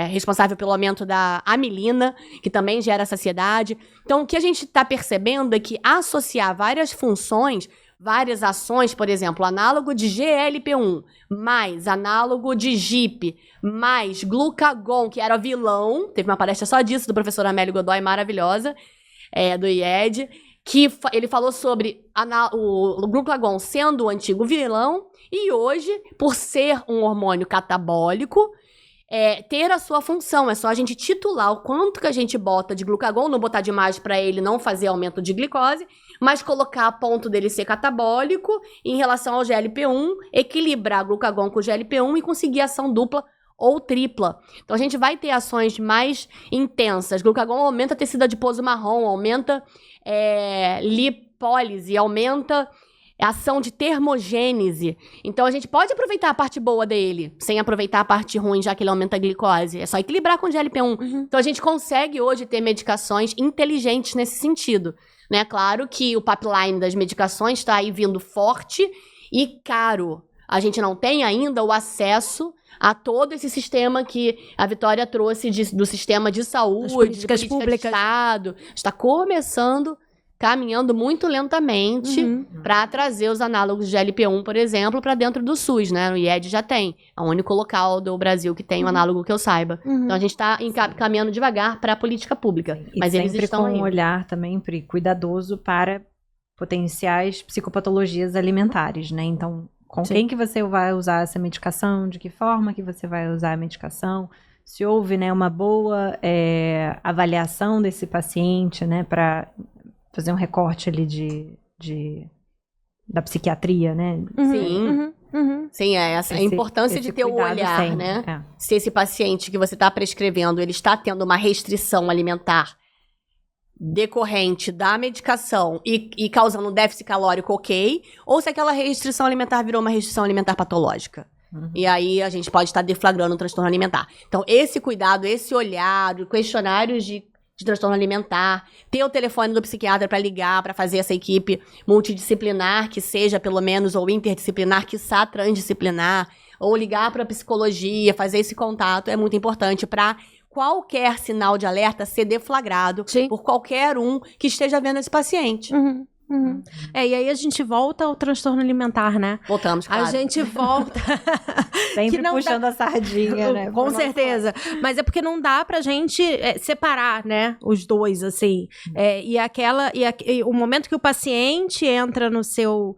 responsável pelo aumento da amilina, que também gera saciedade. Então, o que a gente está percebendo é que associar várias funções, várias ações, por exemplo, análogo de GLP-1, mais análogo de GIP, mais glucagon, que era vilão, teve uma palestra só disso, do professor Amélio Godoy, maravilhosa, do IED, que ele falou sobre o glucagon sendo o antigo vilão, e hoje, por ser um hormônio catabólico, ter a sua função. É só a gente titular o quanto que a gente bota de glucagon, não botar demais para ele não fazer aumento de glicose, mas colocar a ponto dele ser catabólico em relação ao GLP-1, equilibrar glucagon com o GLP-1 e conseguir ação dupla ou tripla. Então a gente vai ter ações mais intensas. Glucagon aumenta tecido adiposo marrom, aumenta lipólise, aumenta a ação de termogênese. Então a gente pode aproveitar a parte boa dele, sem aproveitar a parte ruim, já que ele aumenta a glicose. É só equilibrar com o GLP-1. Então a gente consegue hoje ter medicações inteligentes nesse sentido. Né? Claro que o pipeline das medicações está aí vindo forte e caro. A gente não tem ainda o acesso a todo esse sistema que a Vitória trouxe do sistema de saúde, políticas de política públicas. de Estado. Está começando, caminhando muito lentamente para trazer os análogos de GLP-1, por exemplo, para dentro do SUS, né? O IED já tem. É o único local do Brasil que tem um análogo que eu saiba. Então a gente está caminhando devagar para a política pública. E mas eles sempre estão com aí. um olhar também cuidadoso para potenciais psicopatologias alimentares, né? Então, com quem que você vai usar essa medicação, de que forma que você vai usar a medicação, se houve, né, uma boa avaliação desse paciente, né, para fazer um recorte ali da psiquiatria, né? Sim. Sim, essa a importância de ter o cuidado olhar, sempre, né? Se esse paciente que você está prescrevendo, ele está tendo uma restrição alimentar decorrente da medicação e causando um déficit calórico, ok, ou se aquela restrição alimentar virou uma restrição alimentar patológica. E aí a gente pode estar deflagrando um transtorno alimentar. Então, esse cuidado, esse olhar, questionários de transtorno alimentar, ter o telefone do psiquiatra para ligar, para fazer essa equipe multidisciplinar, que seja pelo menos, ou interdisciplinar, quiçá transdisciplinar, ou ligar para a psicologia, fazer esse contato, é muito importante para qualquer sinal de alerta ser deflagrado por qualquer um que esteja vendo esse paciente. E aí a gente volta ao transtorno alimentar, né? Voltamos, claro. A gente volta. Sempre Que não puxando a sardinha, né? Com certeza. Mas é porque não dá pra gente separar, né? Os dois, assim. E o momento que o paciente entra no seu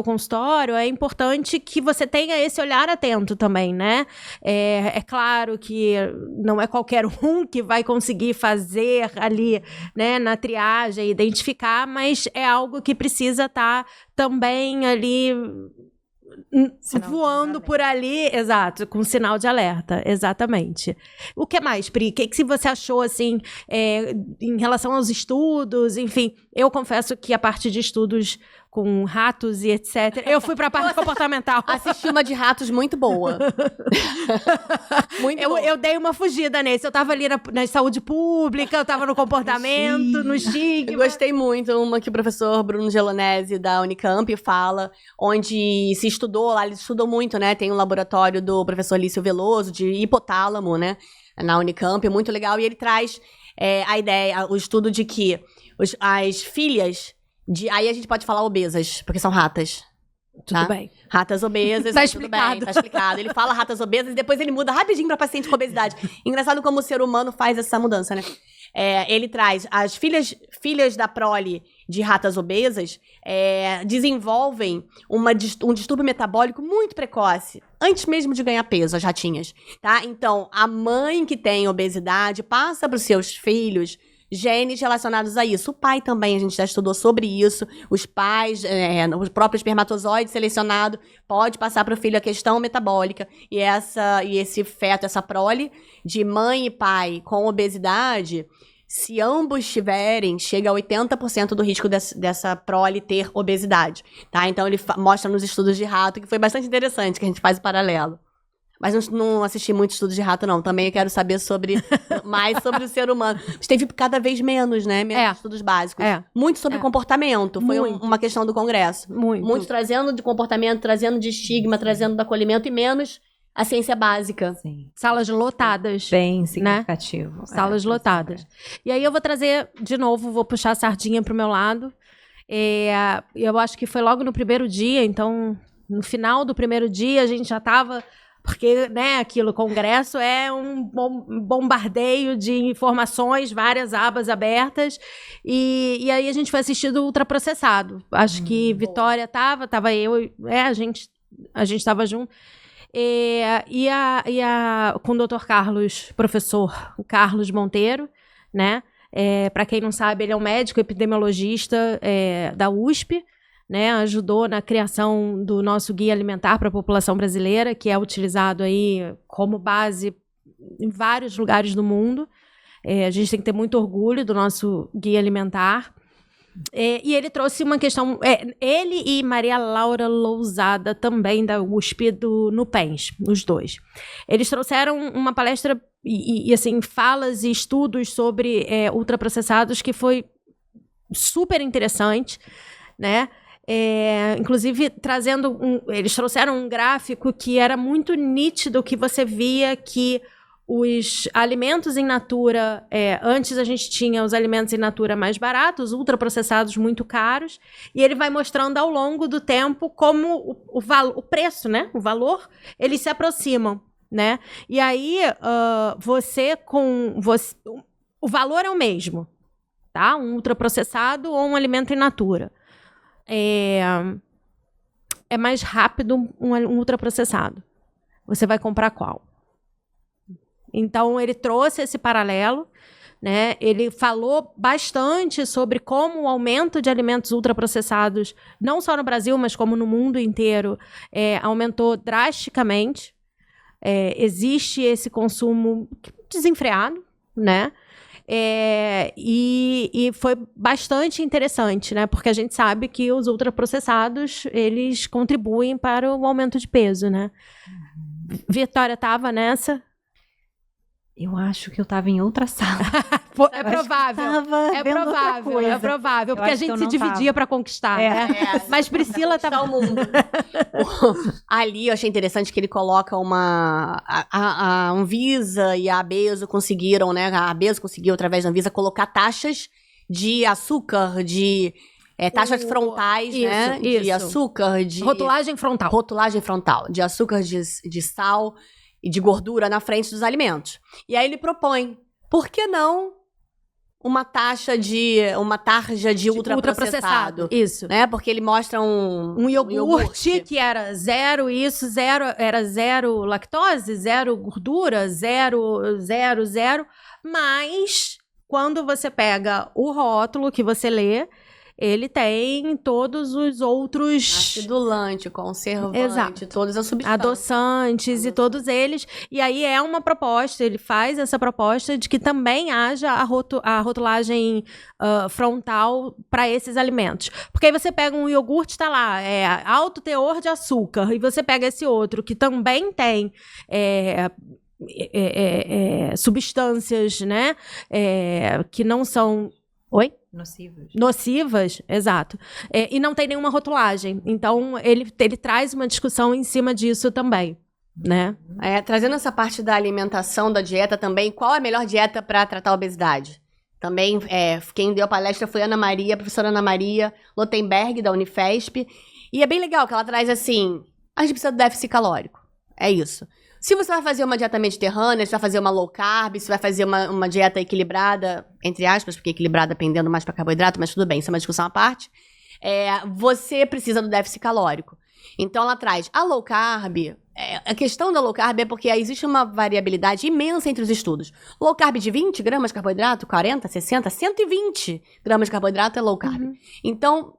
consultório, é importante que você tenha esse olhar atento também, né? É claro que não é qualquer um que vai conseguir fazer ali, né? Na triagem, identificar, mas é algo que precisa estar também ali voando por ali, exato, com sinal de alerta, exatamente. O que mais, Pri? O que você achou, assim, em relação aos estudos? Enfim, eu confesso que a parte de estudos com ratos e etc. Eu fui pra parte comportamental. Assisti uma de ratos muito boa. Muito boa. Eu dei uma fugida nesse. Eu tava ali na saúde pública, eu tava no comportamento, no Eu estigma. gostei muito, uma que o professor Bruno Gelonesi, da Unicamp, fala, onde se estudou lá, ele estudou muito, né? Tem um laboratório do professor Lício Veloso, de hipotálamo, né? Na Unicamp, muito legal. E ele traz a ideia, o estudo de que as filhas aí a gente pode falar obesas, porque são ratas. Tudo bem. Ratas obesas, Tá tudo explicado. bem, tá explicado. Ele fala ratas obesas e depois ele muda rapidinho pra paciente com obesidade. Engraçado como o ser humano faz essa mudança, né? Ele traz as filhas da prole de ratas obesas desenvolvem um distúrbio metabólico muito precoce, antes mesmo de ganhar peso, as ratinhas, tá? Então, a mãe que tem obesidade passa para os seus filhos genes relacionados a isso. O pai também, a gente já estudou sobre isso. Os pais, o próprio espermatozoide selecionado pode passar para o filho a questão metabólica. E esse feto, essa prole de mãe e pai com obesidade, se ambos tiverem, chega a 80% do risco dessa prole ter obesidade, tá? Então ele mostra nos estudos de rato, que foi bastante interessante, que a gente faz o paralelo. Mas não assisti muito estudo de rato, não. Também eu quero saber mais sobre o ser humano. Mas teve cada vez menos, né? Menos estudos básicos. Muito sobre comportamento. Foi uma questão do congresso. Muito trazendo de comportamento, trazendo de estigma, trazendo do acolhimento e menos a ciência básica. Sim. Salas lotadas. Bem significativo. Né? Salas lotadas. E aí eu vou trazer, de novo, vou puxar a sardinha pro meu lado. Eu acho que foi logo no primeiro dia, então, no final do primeiro dia, a gente já estava... Porque, né, aquilo, congresso é um bombardeio de informações, várias abas abertas, e aí a gente foi assistir do ultraprocessado. Acho que Vitória tava eu, a gente tava junto. Com o Dr. Carlos, professor Carlos Monteiro, né? Para quem não sabe, ele é um médico epidemiologista da USP, né, ajudou na criação do nosso guia alimentar para a população brasileira, que é utilizado aí como base em vários lugares do mundo. A gente tem que ter muito orgulho do nosso guia alimentar. E ele trouxe uma questão... ele e Maria Laura Lousada, também da USP do Nupens, os dois. Eles trouxeram uma palestra e assim, falas e estudos sobre ultraprocessados que foi super interessante, né? Inclusive trazendo eles trouxeram um gráfico que era muito nítido, que você via que os alimentos in natura, antes a gente tinha os alimentos in natura mais baratos, ultraprocessados muito caros, e ele vai mostrando ao longo do tempo como o preço, né, o valor, eles se aproximam, né? E aí o valor é o mesmo, tá? Um ultraprocessado ou um alimento in natura. É mais rápido um ultraprocessado. Você vai comprar qual? Então, ele trouxe esse paralelo, né? Ele falou bastante sobre como o aumento de alimentos ultraprocessados, não só no Brasil, mas como no mundo inteiro, aumentou drasticamente. Existe esse consumo desenfreado, né? E foi bastante interessante, né? Porque a gente sabe que os ultraprocessados, eles contribuem para o aumento de peso, né? Vitória estava nessa? Eu acho que eu estava em outra sala. É provável, porque a gente se dividia para conquistar, né? Mas Priscila estava o mundo. Ali eu achei interessante que ele coloca a Anvisa e a Abeso conseguiram, né? A Abeso conseguiu, através da Anvisa, colocar taxas de açúcar, de taxas frontais, né? Isso. De açúcar, de... Rotulagem frontal, de açúcar, de sal e de gordura na frente dos alimentos. E aí ele propõe, por que não uma tarja de ultraprocessado? Isso. Né? Porque ele mostra um iogurte que era zero lactose, zero gordura, zero, mas quando você pega o rótulo que você lê, ele tem todos os outros Acidulante, conservante, Exato. todas as substâncias. adoçantes e todos eles. E aí é uma proposta, ele faz essa proposta de que também haja a rotulagem frontal para esses alimentos. Porque aí você pega um iogurte, tá lá, alto teor de açúcar, e você pega esse outro que também tem substâncias, né, que não são... Oi? Nocivas, exato. E não tem nenhuma rotulagem. Então, ele traz uma discussão em cima disso também, né? Trazendo essa parte da alimentação, da dieta também, qual é a melhor dieta para tratar a obesidade? Também, quem deu a palestra foi a professora Ana Maria Lotenberg, da Unifesp. E é bem legal que ela traz assim, a gente precisa do déficit calórico. É isso. Se você vai fazer uma dieta mediterrânea, se vai fazer uma low carb, se vai fazer uma dieta equilibrada, entre aspas, porque equilibrada pendendo mais para carboidrato, mas tudo bem, isso é uma discussão à parte, você precisa do déficit calórico. Então ela traz a low carb, a questão da low carb é porque existe uma variabilidade imensa entre os estudos. Low carb de 20 gramas de carboidrato, 40, 60, 120 gramas de carboidrato é low carb. Uhum. Então,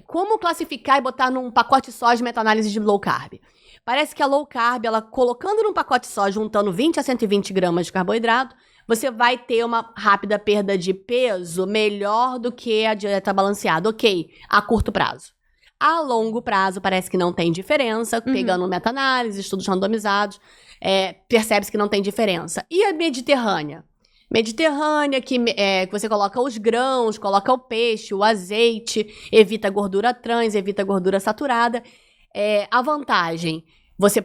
como classificar e botar num pacote só de meta-análise de low carb? Parece que a low carb, ela colocando num pacote só, juntando 20 a 120 gramas de carboidrato, você vai ter uma rápida perda de peso melhor do que a dieta balanceada. Ok, a curto prazo. A longo prazo, parece que não tem diferença. Pegando meta-análise, estudos randomizados, percebe-se que não tem diferença. E a Mediterrânea? Mediterrânea, que você coloca os grãos, coloca o peixe, o azeite, evita gordura trans, evita gordura saturada. A vantagem, você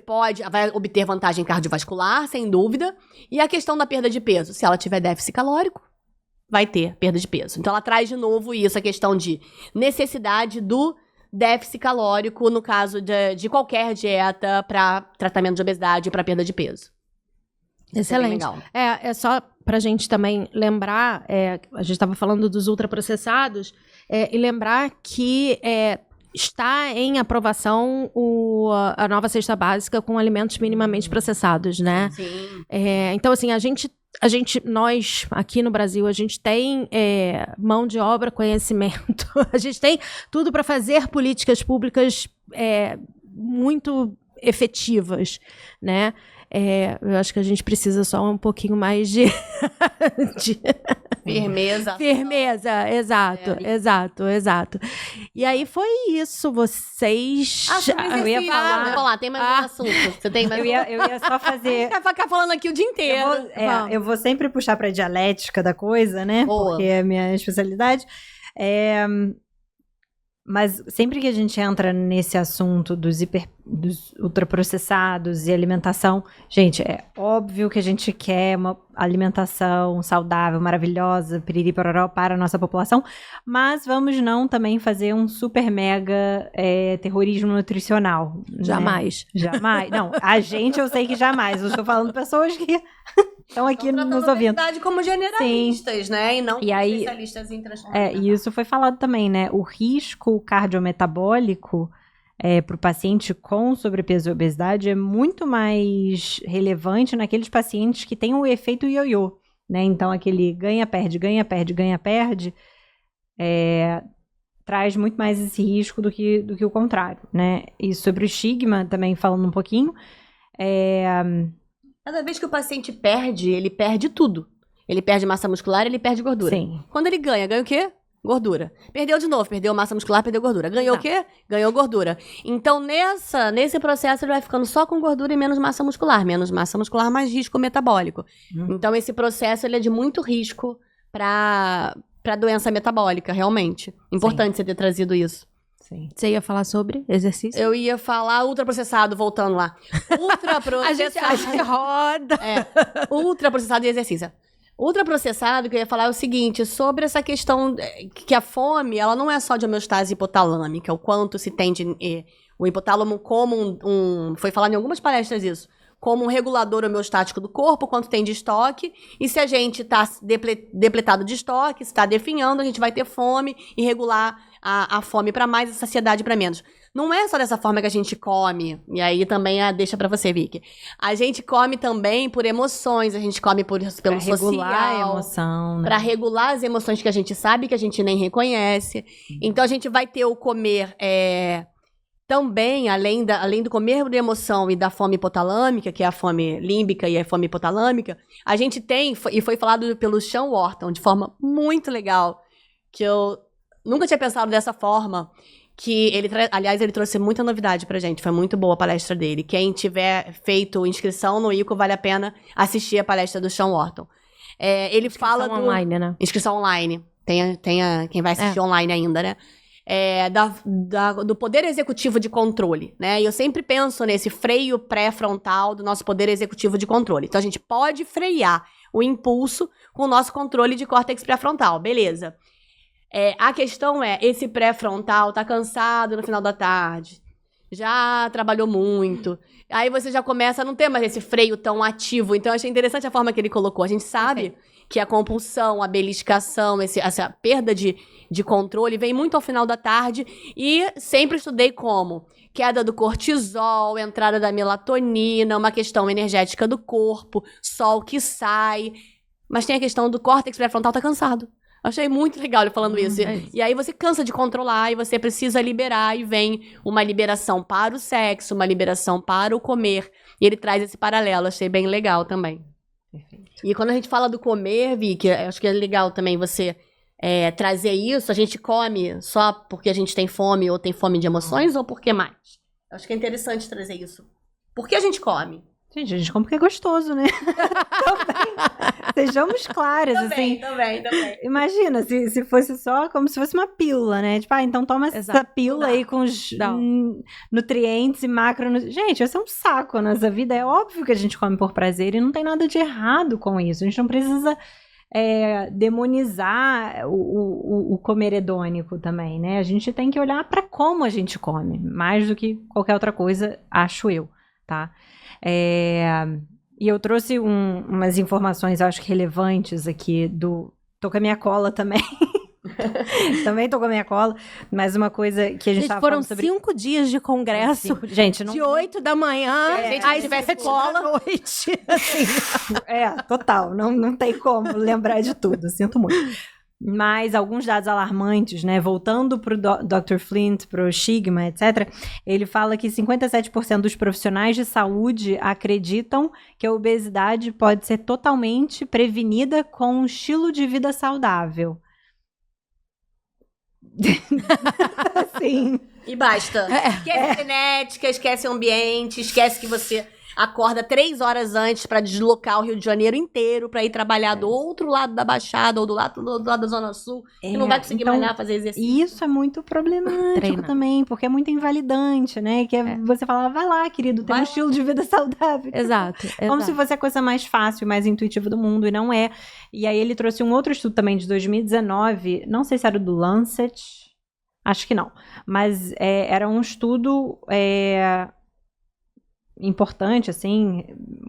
vai obter vantagem cardiovascular, sem dúvida. E a questão da perda de peso, se ela tiver déficit calórico, vai ter perda de peso. Então ela traz de novo isso, a questão de necessidade do déficit calórico no caso de qualquer dieta para tratamento de obesidade e para perda de peso. Excelente. É só pra gente também lembrar, a gente estava falando dos ultraprocessados, e lembrar que está em aprovação a nova cesta básica com alimentos minimamente processados, né? Sim. Então, assim, nós, aqui no Brasil, a gente tem mão de obra, conhecimento, a gente tem tudo para fazer políticas públicas muito efetivas, né? Eu acho que a gente precisa só um pouquinho mais de Firmeza. Firmeza, exato. E aí foi isso, vocês... eu ia falar... Vamos lá, tem mais um assunto. Você tem mais eu ia só fazer... A gente vai ficar falando aqui o dia inteiro. Eu vou sempre puxar pra dialética da coisa, né? Boa. Porque é a minha especialidade. Mas sempre que a gente entra nesse assunto dos ultraprocessados e alimentação, gente, é óbvio que a gente quer uma alimentação saudável, maravilhosa, piriri pororó para a nossa população, mas vamos não também fazer um super mega terrorismo nutricional. Jamais. Né? Jamais. Não, a gente eu sei que jamais. Eu estou falando pessoas que estão aqui nos ouvindo. Como generalistas, né? E não como especialistas em transformação. E isso foi falado também, né? O risco cardiometabólico para o paciente com sobrepeso e obesidade é muito mais relevante naqueles pacientes que têm o efeito ioiô, né? Então, aquele ganha-perde, traz muito mais esse risco do que o contrário, né? E sobre o estigma, também falando um pouquinho, cada vez que o paciente perde, ele perde tudo. Ele perde massa muscular, ele perde gordura. Sim. Quando ele ganha o quê? Gordura. Perdeu de novo, perdeu massa muscular, perdeu gordura. Ganhou o quê? Ganhou gordura. Então, nesse processo, ele vai ficando só com gordura e menos massa muscular. Menos massa muscular, mais risco metabólico. Então, esse processo, ele é de muito risco para doença metabólica, realmente. Importante você ter trazido isso. Sim. Você ia falar sobre exercício? Eu ia falar ultraprocessado, voltando lá. Ultraprocessado. A gente acha que roda. Ultraprocessado e exercício. Ultraprocessado, que eu ia falar é o seguinte, sobre essa questão que a fome, ela não é só de homeostase hipotalâmica, o quanto se tem o hipotálamo como foi falado em algumas palestras isso, como um regulador homeostático do corpo, quanto tem de estoque, e se a gente está depletado de estoque, se está definhando, a gente vai ter fome e regular a fome para mais, a saciedade para menos. não é só dessa forma que a gente come. E aí também deixa pra você, Vicky. A gente come também por emoções, a gente come pelo Pra social. regular a emoção, né? Pra regular as emoções que a gente sabe que a gente nem reconhece. Então a gente vai ter o comer também, além do comer de emoção e da fome hipotalâmica, que é a fome límbica e a fome hipotalâmica, a gente tem, e foi falado pelo Sean Wharton de forma muito legal, que eu nunca tinha pensado dessa forma, que aliás, ele trouxe muita novidade pra gente, foi muito boa a palestra dele. Quem tiver feito inscrição no ICO, vale a pena assistir a palestra do Sean Wharton. Ele fala do... online, né? Inscrição online. Tem quem vai assistir online ainda, né? Do poder executivo de controle, né? E eu sempre penso nesse freio pré-frontal do nosso poder executivo de controle. Então, a gente pode frear o impulso com o nosso controle de córtex pré-frontal, beleza. A questão esse pré-frontal tá cansado no final da tarde, já trabalhou muito, aí você já começa a não ter mais esse freio tão ativo. Então, eu achei interessante a forma que ele colocou. A gente sabe que a compulsão, a beliscação, essa perda de controle vem muito ao final da tarde, e sempre estudei como queda do cortisol, entrada da melatonina, uma questão energética do corpo, sol que sai, mas tem a questão do córtex pré-frontal tá cansado. Achei muito legal ele falando isso. E aí você cansa de controlar e você precisa liberar, e vem uma liberação para o sexo, uma liberação para o comer, e ele traz esse paralelo, achei bem legal também. Perfeito. E quando a gente fala do comer, Vicky, acho que é legal também você trazer isso. A gente come só porque a gente tem fome ou tem fome de emoções, ou por que mais? Acho que é interessante trazer isso. Por que a gente come? Gente, a gente come porque é gostoso, né? Também. Sejamos claras, assim. Também. Imagina, se fosse só como se fosse uma pílula, né? Tipo, então toma essa pílula aí com os nutrientes e macronutrientes. Gente, esse é um saco na nossa vida. É óbvio que a gente come por prazer e não tem nada de errado com isso. A gente não precisa demonizar o comer hedônico também, né? A gente tem que olhar para como a gente come, mais do que qualquer outra coisa, acho eu, tá? E eu trouxe umas informações, eu acho que relevantes aqui tô com a minha cola também. Também tô com a minha cola, mas uma coisa que a gente tava foram falando sobre... 5 dias de congresso, gente, não... de 8 da manhã, às 7 da noite. Assim. Total, não tem como lembrar de tudo, sinto muito. Mas alguns dados alarmantes, né? Voltando para o Dr. Flint, para o Shigma, etc., ele fala que 57% dos profissionais de saúde acreditam que a obesidade pode ser totalmente prevenida com um estilo de vida saudável. Sim. E basta. Esquece genética, esquece ambiente, esquece que você acorda 3 horas antes pra deslocar o Rio de Janeiro inteiro pra ir trabalhar do outro lado da Baixada ou do lado da Zona Sul, e não vai conseguir mais nada fazer exercício. E isso é muito problemático também, porque é muito invalidante, né? Que você fala, vai lá, querido, tem um estilo de vida saudável. Exato. Como se fosse a coisa mais fácil, mais intuitiva do mundo, e não é. E aí ele trouxe um outro estudo também de 2019, não sei se era do Lancet, acho que não, mas era um estudo... importante, assim,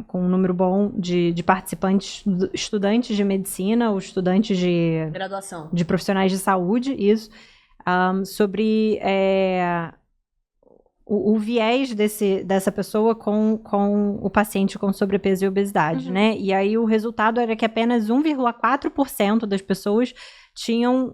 com um número bom de participantes, estudantes de medicina ou estudantes de... graduação. De profissionais de saúde, isso, sobre o viés dessa pessoa com o paciente com sobrepeso e obesidade, né? E aí o resultado era que apenas 1,4% das pessoas tinham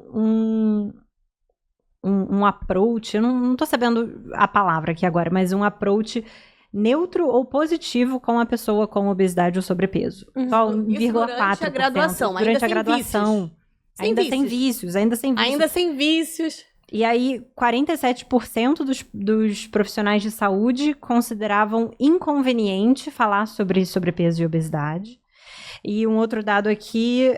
um approach, eu não tô sabendo a palavra aqui agora, mas um approach neutro ou positivo com a pessoa com obesidade ou sobrepeso. Só 1,4%. Durante a graduação. Durante a graduação. Ainda sem vícios. Ainda sem vícios. E aí, 47% dos profissionais de saúde consideravam inconveniente falar sobre sobrepeso e obesidade. E um outro dado aqui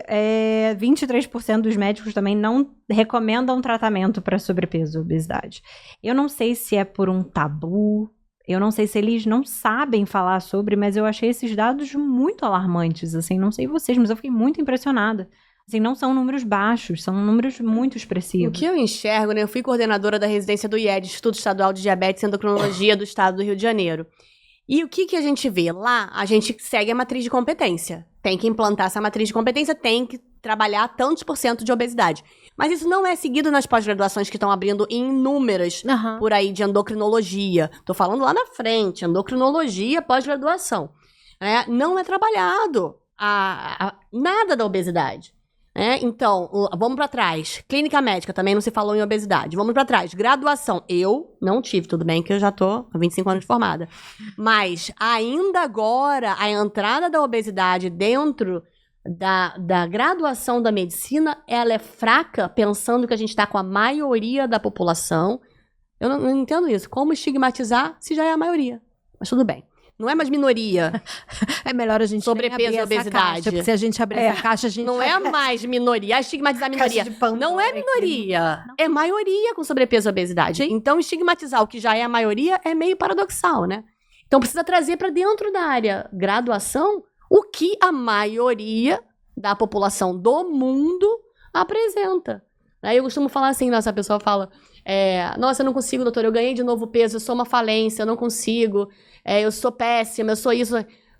23% dos médicos também não recomendam tratamento para sobrepeso e obesidade. Eu não sei se é por um tabu, eu não sei se eles não sabem falar sobre, mas eu achei esses dados muito alarmantes, assim, não sei vocês, mas eu fiquei muito impressionada. Assim, não são números baixos, são números muito expressivos. O que eu enxergo, né, eu fui coordenadora da residência do IED, Instituto Estadual de Diabetes e Endocrinologia do Estado do Rio de Janeiro. E o que a gente vê? Lá, a gente segue a matriz de competência. Tem que implantar essa matriz de competência, tem que trabalhar tantos % de obesidade. Mas isso não é seguido nas pós-graduações que estão abrindo inúmeras por aí de endocrinologia. Tô falando lá na frente, endocrinologia, pós-graduação. Não é trabalhado nada da obesidade. Então, vamos para trás. Clínica médica também não se falou em obesidade. Vamos para trás. Graduação. Eu não tive, tudo bem que eu já tô há 25 anos de formada. Mas, ainda agora, a entrada da obesidade dentro da graduação da medicina, ela é fraca, pensando que a gente está com a maioria da população. Eu não entendo isso. Como estigmatizar se já é a maioria? Mas tudo bem. Não é mais minoria. É melhor a gente sobrepeso e obesidade. Caixa, porque se a gente abrir essa caixa, a gente... Não é mais minoria. Estigmatizar a minoria. Não é minoria. É maioria com sobrepeso e obesidade. Sim. Então, estigmatizar o que já é a maioria é meio paradoxal, né? Então, precisa trazer para dentro da área graduação o que a maioria da população do mundo apresenta. Aí eu costumo falar assim, nossa, a pessoa fala, nossa, eu não consigo, doutor, eu ganhei de novo peso, eu sou uma falência, eu não consigo, eu sou péssima, eu sou isso.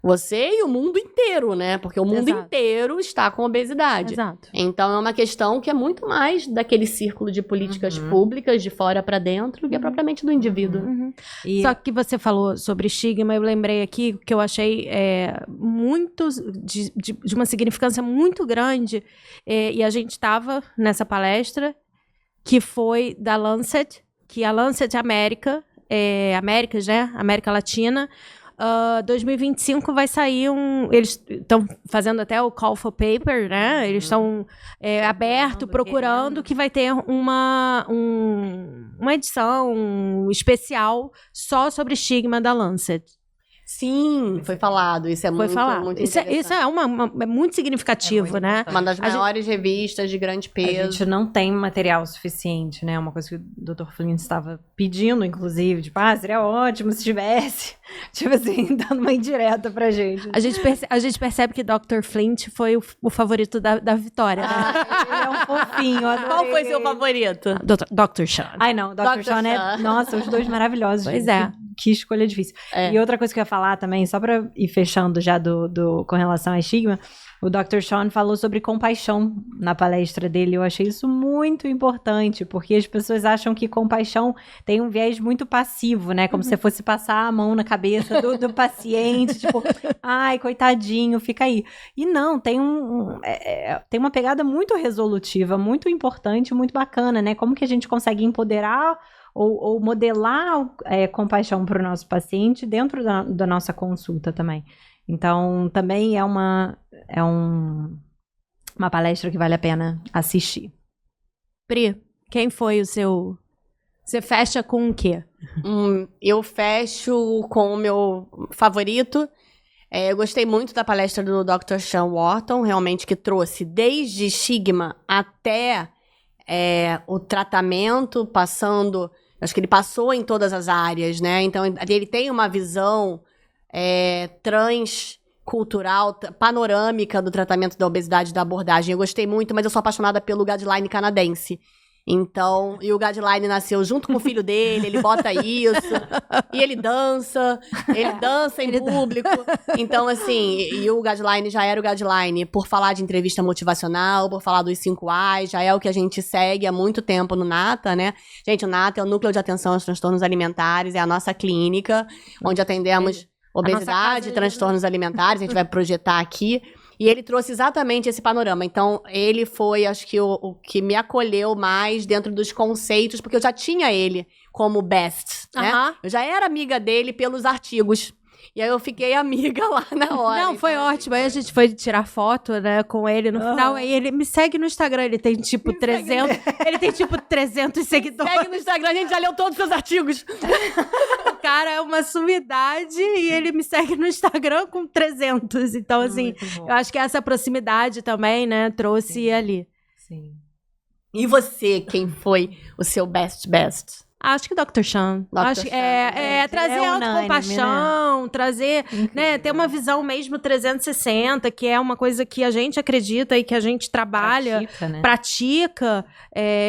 Você e o mundo inteiro, né? Porque o mundo inteiro está com obesidade. Exato. Então, é uma questão que é muito mais daquele círculo de políticas públicas, de fora para dentro, que é propriamente do indivíduo. Só que você falou sobre estigma, eu lembrei aqui que eu achei muito de uma significância muito grande, e a gente estava nessa palestra, que foi da Lancet, que a Lancet América, Américas, né? América Latina, 2025 vai sair eles estão fazendo até o call for paper, né? Eles estão aberto, procurando, que vai ter uma edição especial só sobre estigma da Lancet. Sim, foi falado. Isso é muito interessante. Isso é muito significativo, né? Uma das maiores revistas de grande peso. A gente não tem material suficiente, né? Uma coisa que o Dr. Flint estava pedindo, inclusive, tipo, seria ótimo se tivesse. Tipo assim, dando uma indireta pra gente. A gente percebe que Dr. Flint foi o favorito da Vitória. Ele é um fofinho, adorei. Qual foi seu favorito? Dr. Sean. Ai, não, Dr. Sean é... Nossa, os dois maravilhosos. Pois gente. Que escolha difícil. E outra coisa que eu ia falar também, só pra ir fechando já com relação a estigma, o Dr. Sean falou sobre compaixão na palestra dele. Eu achei isso muito importante, porque as pessoas acham que compaixão tem um viés muito passivo, né? Como se fosse passar a mão na cabeça do paciente, tipo, ai, coitadinho, fica aí. E não, tem uma pegada muito resolutiva, muito importante, muito bacana, né? Como que a gente consegue empoderar ou modelar compaixão para o nosso paciente dentro da nossa consulta também. Então, também é uma palestra que vale a pena assistir. Pri, quem foi o seu... Você fecha com o quê? Eu fecho com o meu favorito. Eu gostei muito da palestra do Dr. Sean Wharton, realmente que trouxe desde estigma até o tratamento, passando... Acho que ele passou em todas as áreas, né? Então, ele tem uma visão transcultural, panorâmica do tratamento da obesidade e da abordagem. Eu gostei muito, mas eu sou apaixonada pelo guideline canadense. Então, e o guideline nasceu junto com o filho dele, ele bota isso, e ele dança em público. Então, assim, e o guideline já era o guideline por falar de entrevista motivacional, por falar dos 5 A's, já é o que a gente segue há muito tempo no NATA, né? Gente, o NATA é o Núcleo de Atenção aos Transtornos Alimentares, é a nossa clínica, onde atendemos obesidade e transtornos alimentares, a gente vai projetar aqui. E ele trouxe exatamente esse panorama. Então, ele foi, acho que, o que me acolheu mais dentro dos conceitos, porque eu já tinha ele como best, né? Eu já era amiga dele pelos artigos. E aí eu fiquei amiga lá na hora. Não, foi ótimo. Aí a gente foi tirar foto, né, com ele no final. Aí ele me segue no Instagram. Ele tem tipo 300. Ele tem tipo 300 seguidores. Segue no Instagram, a gente já leu todos os seus artigos. O cara é uma sumidade e ele me segue no Instagram com 300. Então, assim, eu acho que essa proximidade também, né, trouxe ali. Sim. E você, quem foi o seu best? Acho que Dr. Sean. Acho que trazer autocompaixão, trazer, né, ter uma visão mesmo 360, que é uma coisa que a gente acredita e que a gente trabalha, pratica.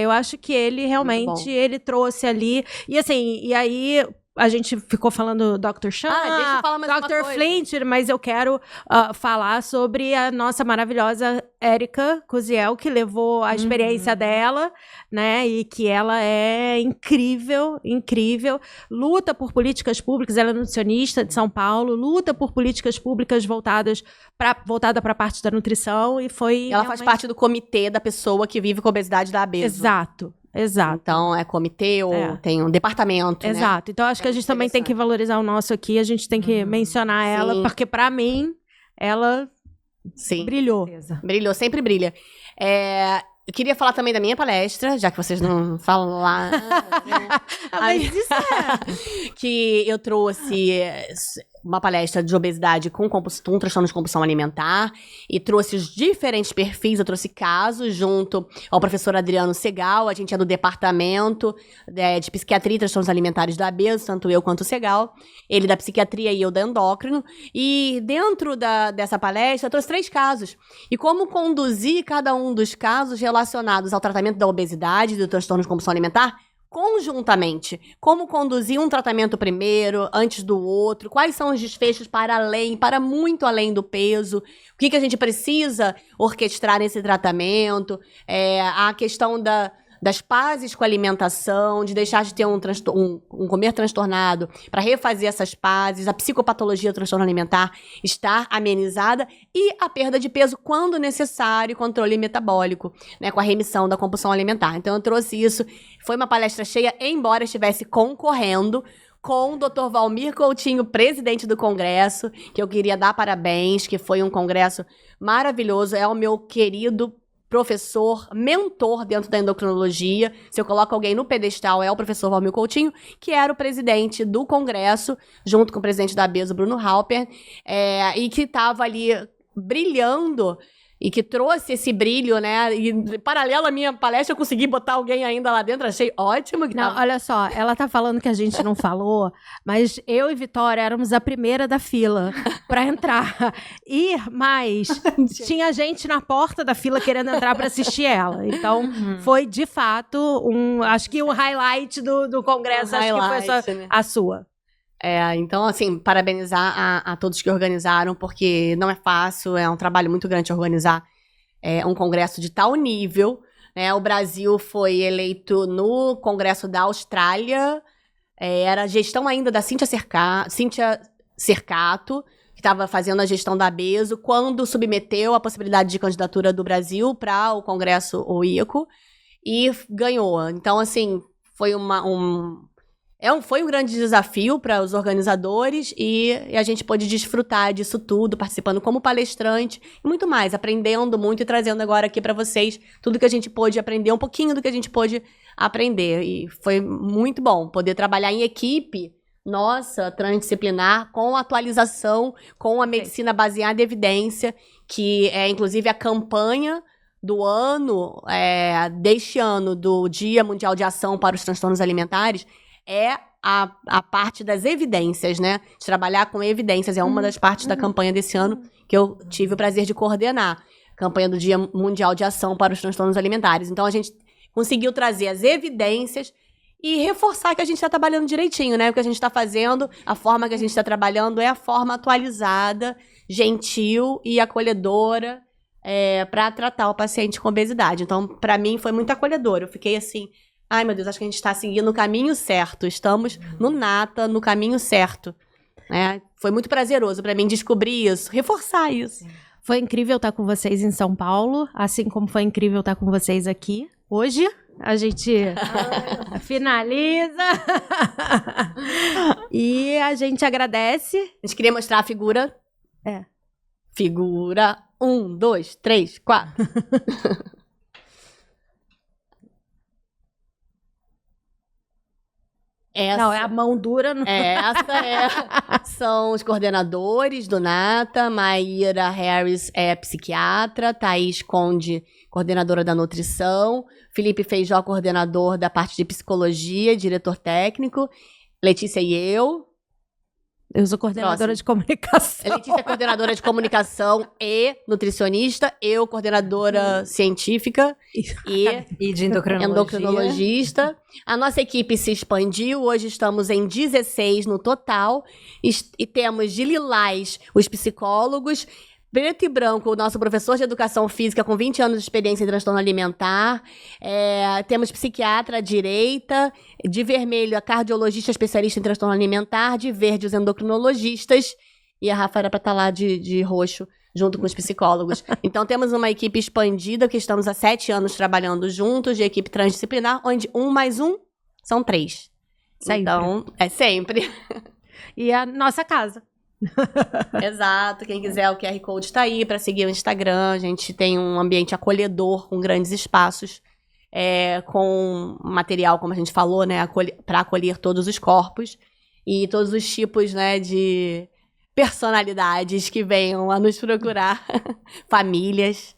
Eu acho que ele realmente, ele trouxe ali. E assim, e aí, a gente ficou falando Dr. Chan, deixa eu falar mais uma Dr. coisa. Flint, mas eu quero falar sobre a nossa maravilhosa Érica Coziel, que levou a experiência dela, né? E que ela é incrível, incrível. Luta por políticas públicas, ela é nutricionista de São Paulo, luta por políticas públicas voltada para a parte da nutrição e foi... Ela faz parte do comitê da pessoa que vive com obesidade da Abeso. Exato. Então, é comitê ou tem um departamento, Exato. Então, acho que a gente também tem que valorizar o nosso aqui, a gente tem que mencionar ela, porque pra mim, ela brilhou. Brilhou, sempre brilha. Eu queria falar também da minha palestra, já que vocês não falaram. Mas isso que eu trouxe uma palestra de obesidade com um transtorno de compulsão alimentar e trouxe os diferentes perfis, eu trouxe casos junto ao professor Adriano Segal, a gente é do departamento de psiquiatria e transtornos alimentares da Abeso, tanto eu quanto o Segal, ele da psiquiatria e eu da endócrino, e dentro dessa palestra eu trouxe 3 casos, e como conduzir cada um dos casos relacionados ao tratamento da obesidade e do transtorno de compulsão alimentar conjuntamente. Como conduzir um tratamento primeiro, antes do outro, quais são os desfechos para muito além do peso, o que a gente precisa orquestrar nesse tratamento, a questão das pazes com a alimentação, de deixar de ter um comer transtornado para refazer essas pazes, a psicopatologia do transtorno alimentar estar amenizada e a perda de peso quando necessário, controle metabólico, né, com a remissão da compulsão alimentar. Então eu trouxe isso, foi uma palestra cheia, embora estivesse concorrendo com o Dr. Valmir Coutinho, presidente do congresso, que eu queria dar parabéns, que foi um congresso maravilhoso, é o meu querido professor, mentor dentro da endocrinologia. Se eu coloco alguém no pedestal, é o professor Valmir Coutinho, que era o presidente do congresso, junto com o presidente da Abeso, Bruno Halper, e que estava ali brilhando e que trouxe esse brilho, né? E paralelo à minha palestra, eu consegui botar alguém ainda lá dentro, achei ótimo. Não, olha só, ela tá falando que a gente não falou, mas eu e Vitória éramos a primeira da fila pra entrar. Mas tinha gente na porta da fila querendo entrar pra assistir ela. Então, foi de fato acho que o highlight do congresso, acho que foi a sua. Então, assim, parabenizar a todos que organizaram, porque não é fácil, é um trabalho muito grande organizar um congresso de tal nível, né? O Brasil foi eleito no congresso da Austrália, era a gestão ainda da Cíntia Cercato, que estava fazendo a gestão da Abeso, quando submeteu a possibilidade de candidatura do Brasil para o congresso OICO, e ganhou. Então, assim, foi foi um grande desafio para os organizadores e a gente pôde desfrutar disso tudo, participando como palestrante e muito mais, aprendendo muito e trazendo agora aqui para vocês tudo que a gente pôde aprender, um pouquinho do que a gente pôde aprender. E foi muito bom poder trabalhar em equipe, nossa, transdisciplinar, com atualização, com a medicina baseada em evidência, que é inclusive a campanha do ano, deste ano, do Dia Mundial de Ação para os Transtornos Alimentares, é a parte das evidências, né? De trabalhar com evidências. É uma das partes da campanha desse ano que eu tive o prazer de coordenar. Campanha do Dia Mundial de Ação para os Transtornos Alimentares. Então, a gente conseguiu trazer as evidências e reforçar que a gente está trabalhando direitinho, né? O que a gente está fazendo, a forma que a gente está trabalhando é a forma atualizada, gentil e acolhedora para tratar o paciente com obesidade. Então, para mim, foi muito acolhedor. Eu fiquei assim... Ai, meu Deus, acho que a gente está seguindo o caminho certo. Estamos no caminho certo. Foi muito prazeroso para mim descobrir isso, reforçar isso. Foi incrível estar com vocês em São Paulo, assim como foi incrível estar com vocês aqui. Hoje, a gente finaliza. E a gente agradece. A gente queria mostrar a figura. Figura 1, 2, 3, 4. Não, é a mão dura. São os coordenadores do NATA. Maíra Harris é psiquiatra, Thaís Conde, coordenadora da nutrição, Felipe Feijó, coordenador da parte de psicologia, diretor técnico, Letícia e eu, Eu sou coordenadora de comunicação. Letícia é coordenadora de comunicação e nutricionista. Eu, coordenadora científica E de endocrinologista. A nossa equipe se expandiu. Hoje estamos em 16 no total. E temos de lilás os psicólogos. Preto e branco, o nosso professor de educação física com 20 anos de experiência em transtorno alimentar. Temos psiquiatra à direita. De vermelho, a cardiologista especialista em transtorno alimentar. De verde, os endocrinologistas. E a Rafa era para estar lá de roxo, junto com os psicólogos. Então, temos uma equipe expandida, que estamos há 7 anos trabalhando juntos, de equipe transdisciplinar, onde 1 mais 1 são 3. Sempre. Então, é sempre. E a nossa casa. Exato. Quem quiser, o QR Code está aí para seguir o Instagram. A gente tem um ambiente acolhedor, com grandes espaços, com material, como a gente falou, né, para acolher todos os corpos e todos os tipos, né, de personalidades que venham a nos procurar. Famílias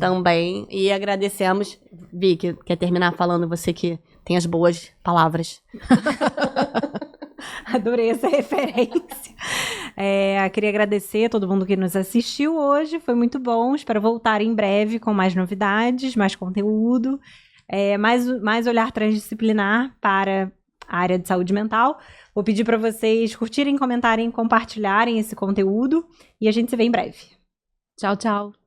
também. E agradecemos. Vicky, quer terminar falando você que tem as boas palavras? Adorei essa referência. Queria agradecer a todo mundo que nos assistiu hoje. Foi muito bom. Espero voltar em breve com mais novidades, mais conteúdo, mais olhar transdisciplinar para a área de saúde mental. Vou pedir para vocês curtirem, comentarem, compartilharem esse conteúdo. E a gente se vê em breve. Tchau, tchau.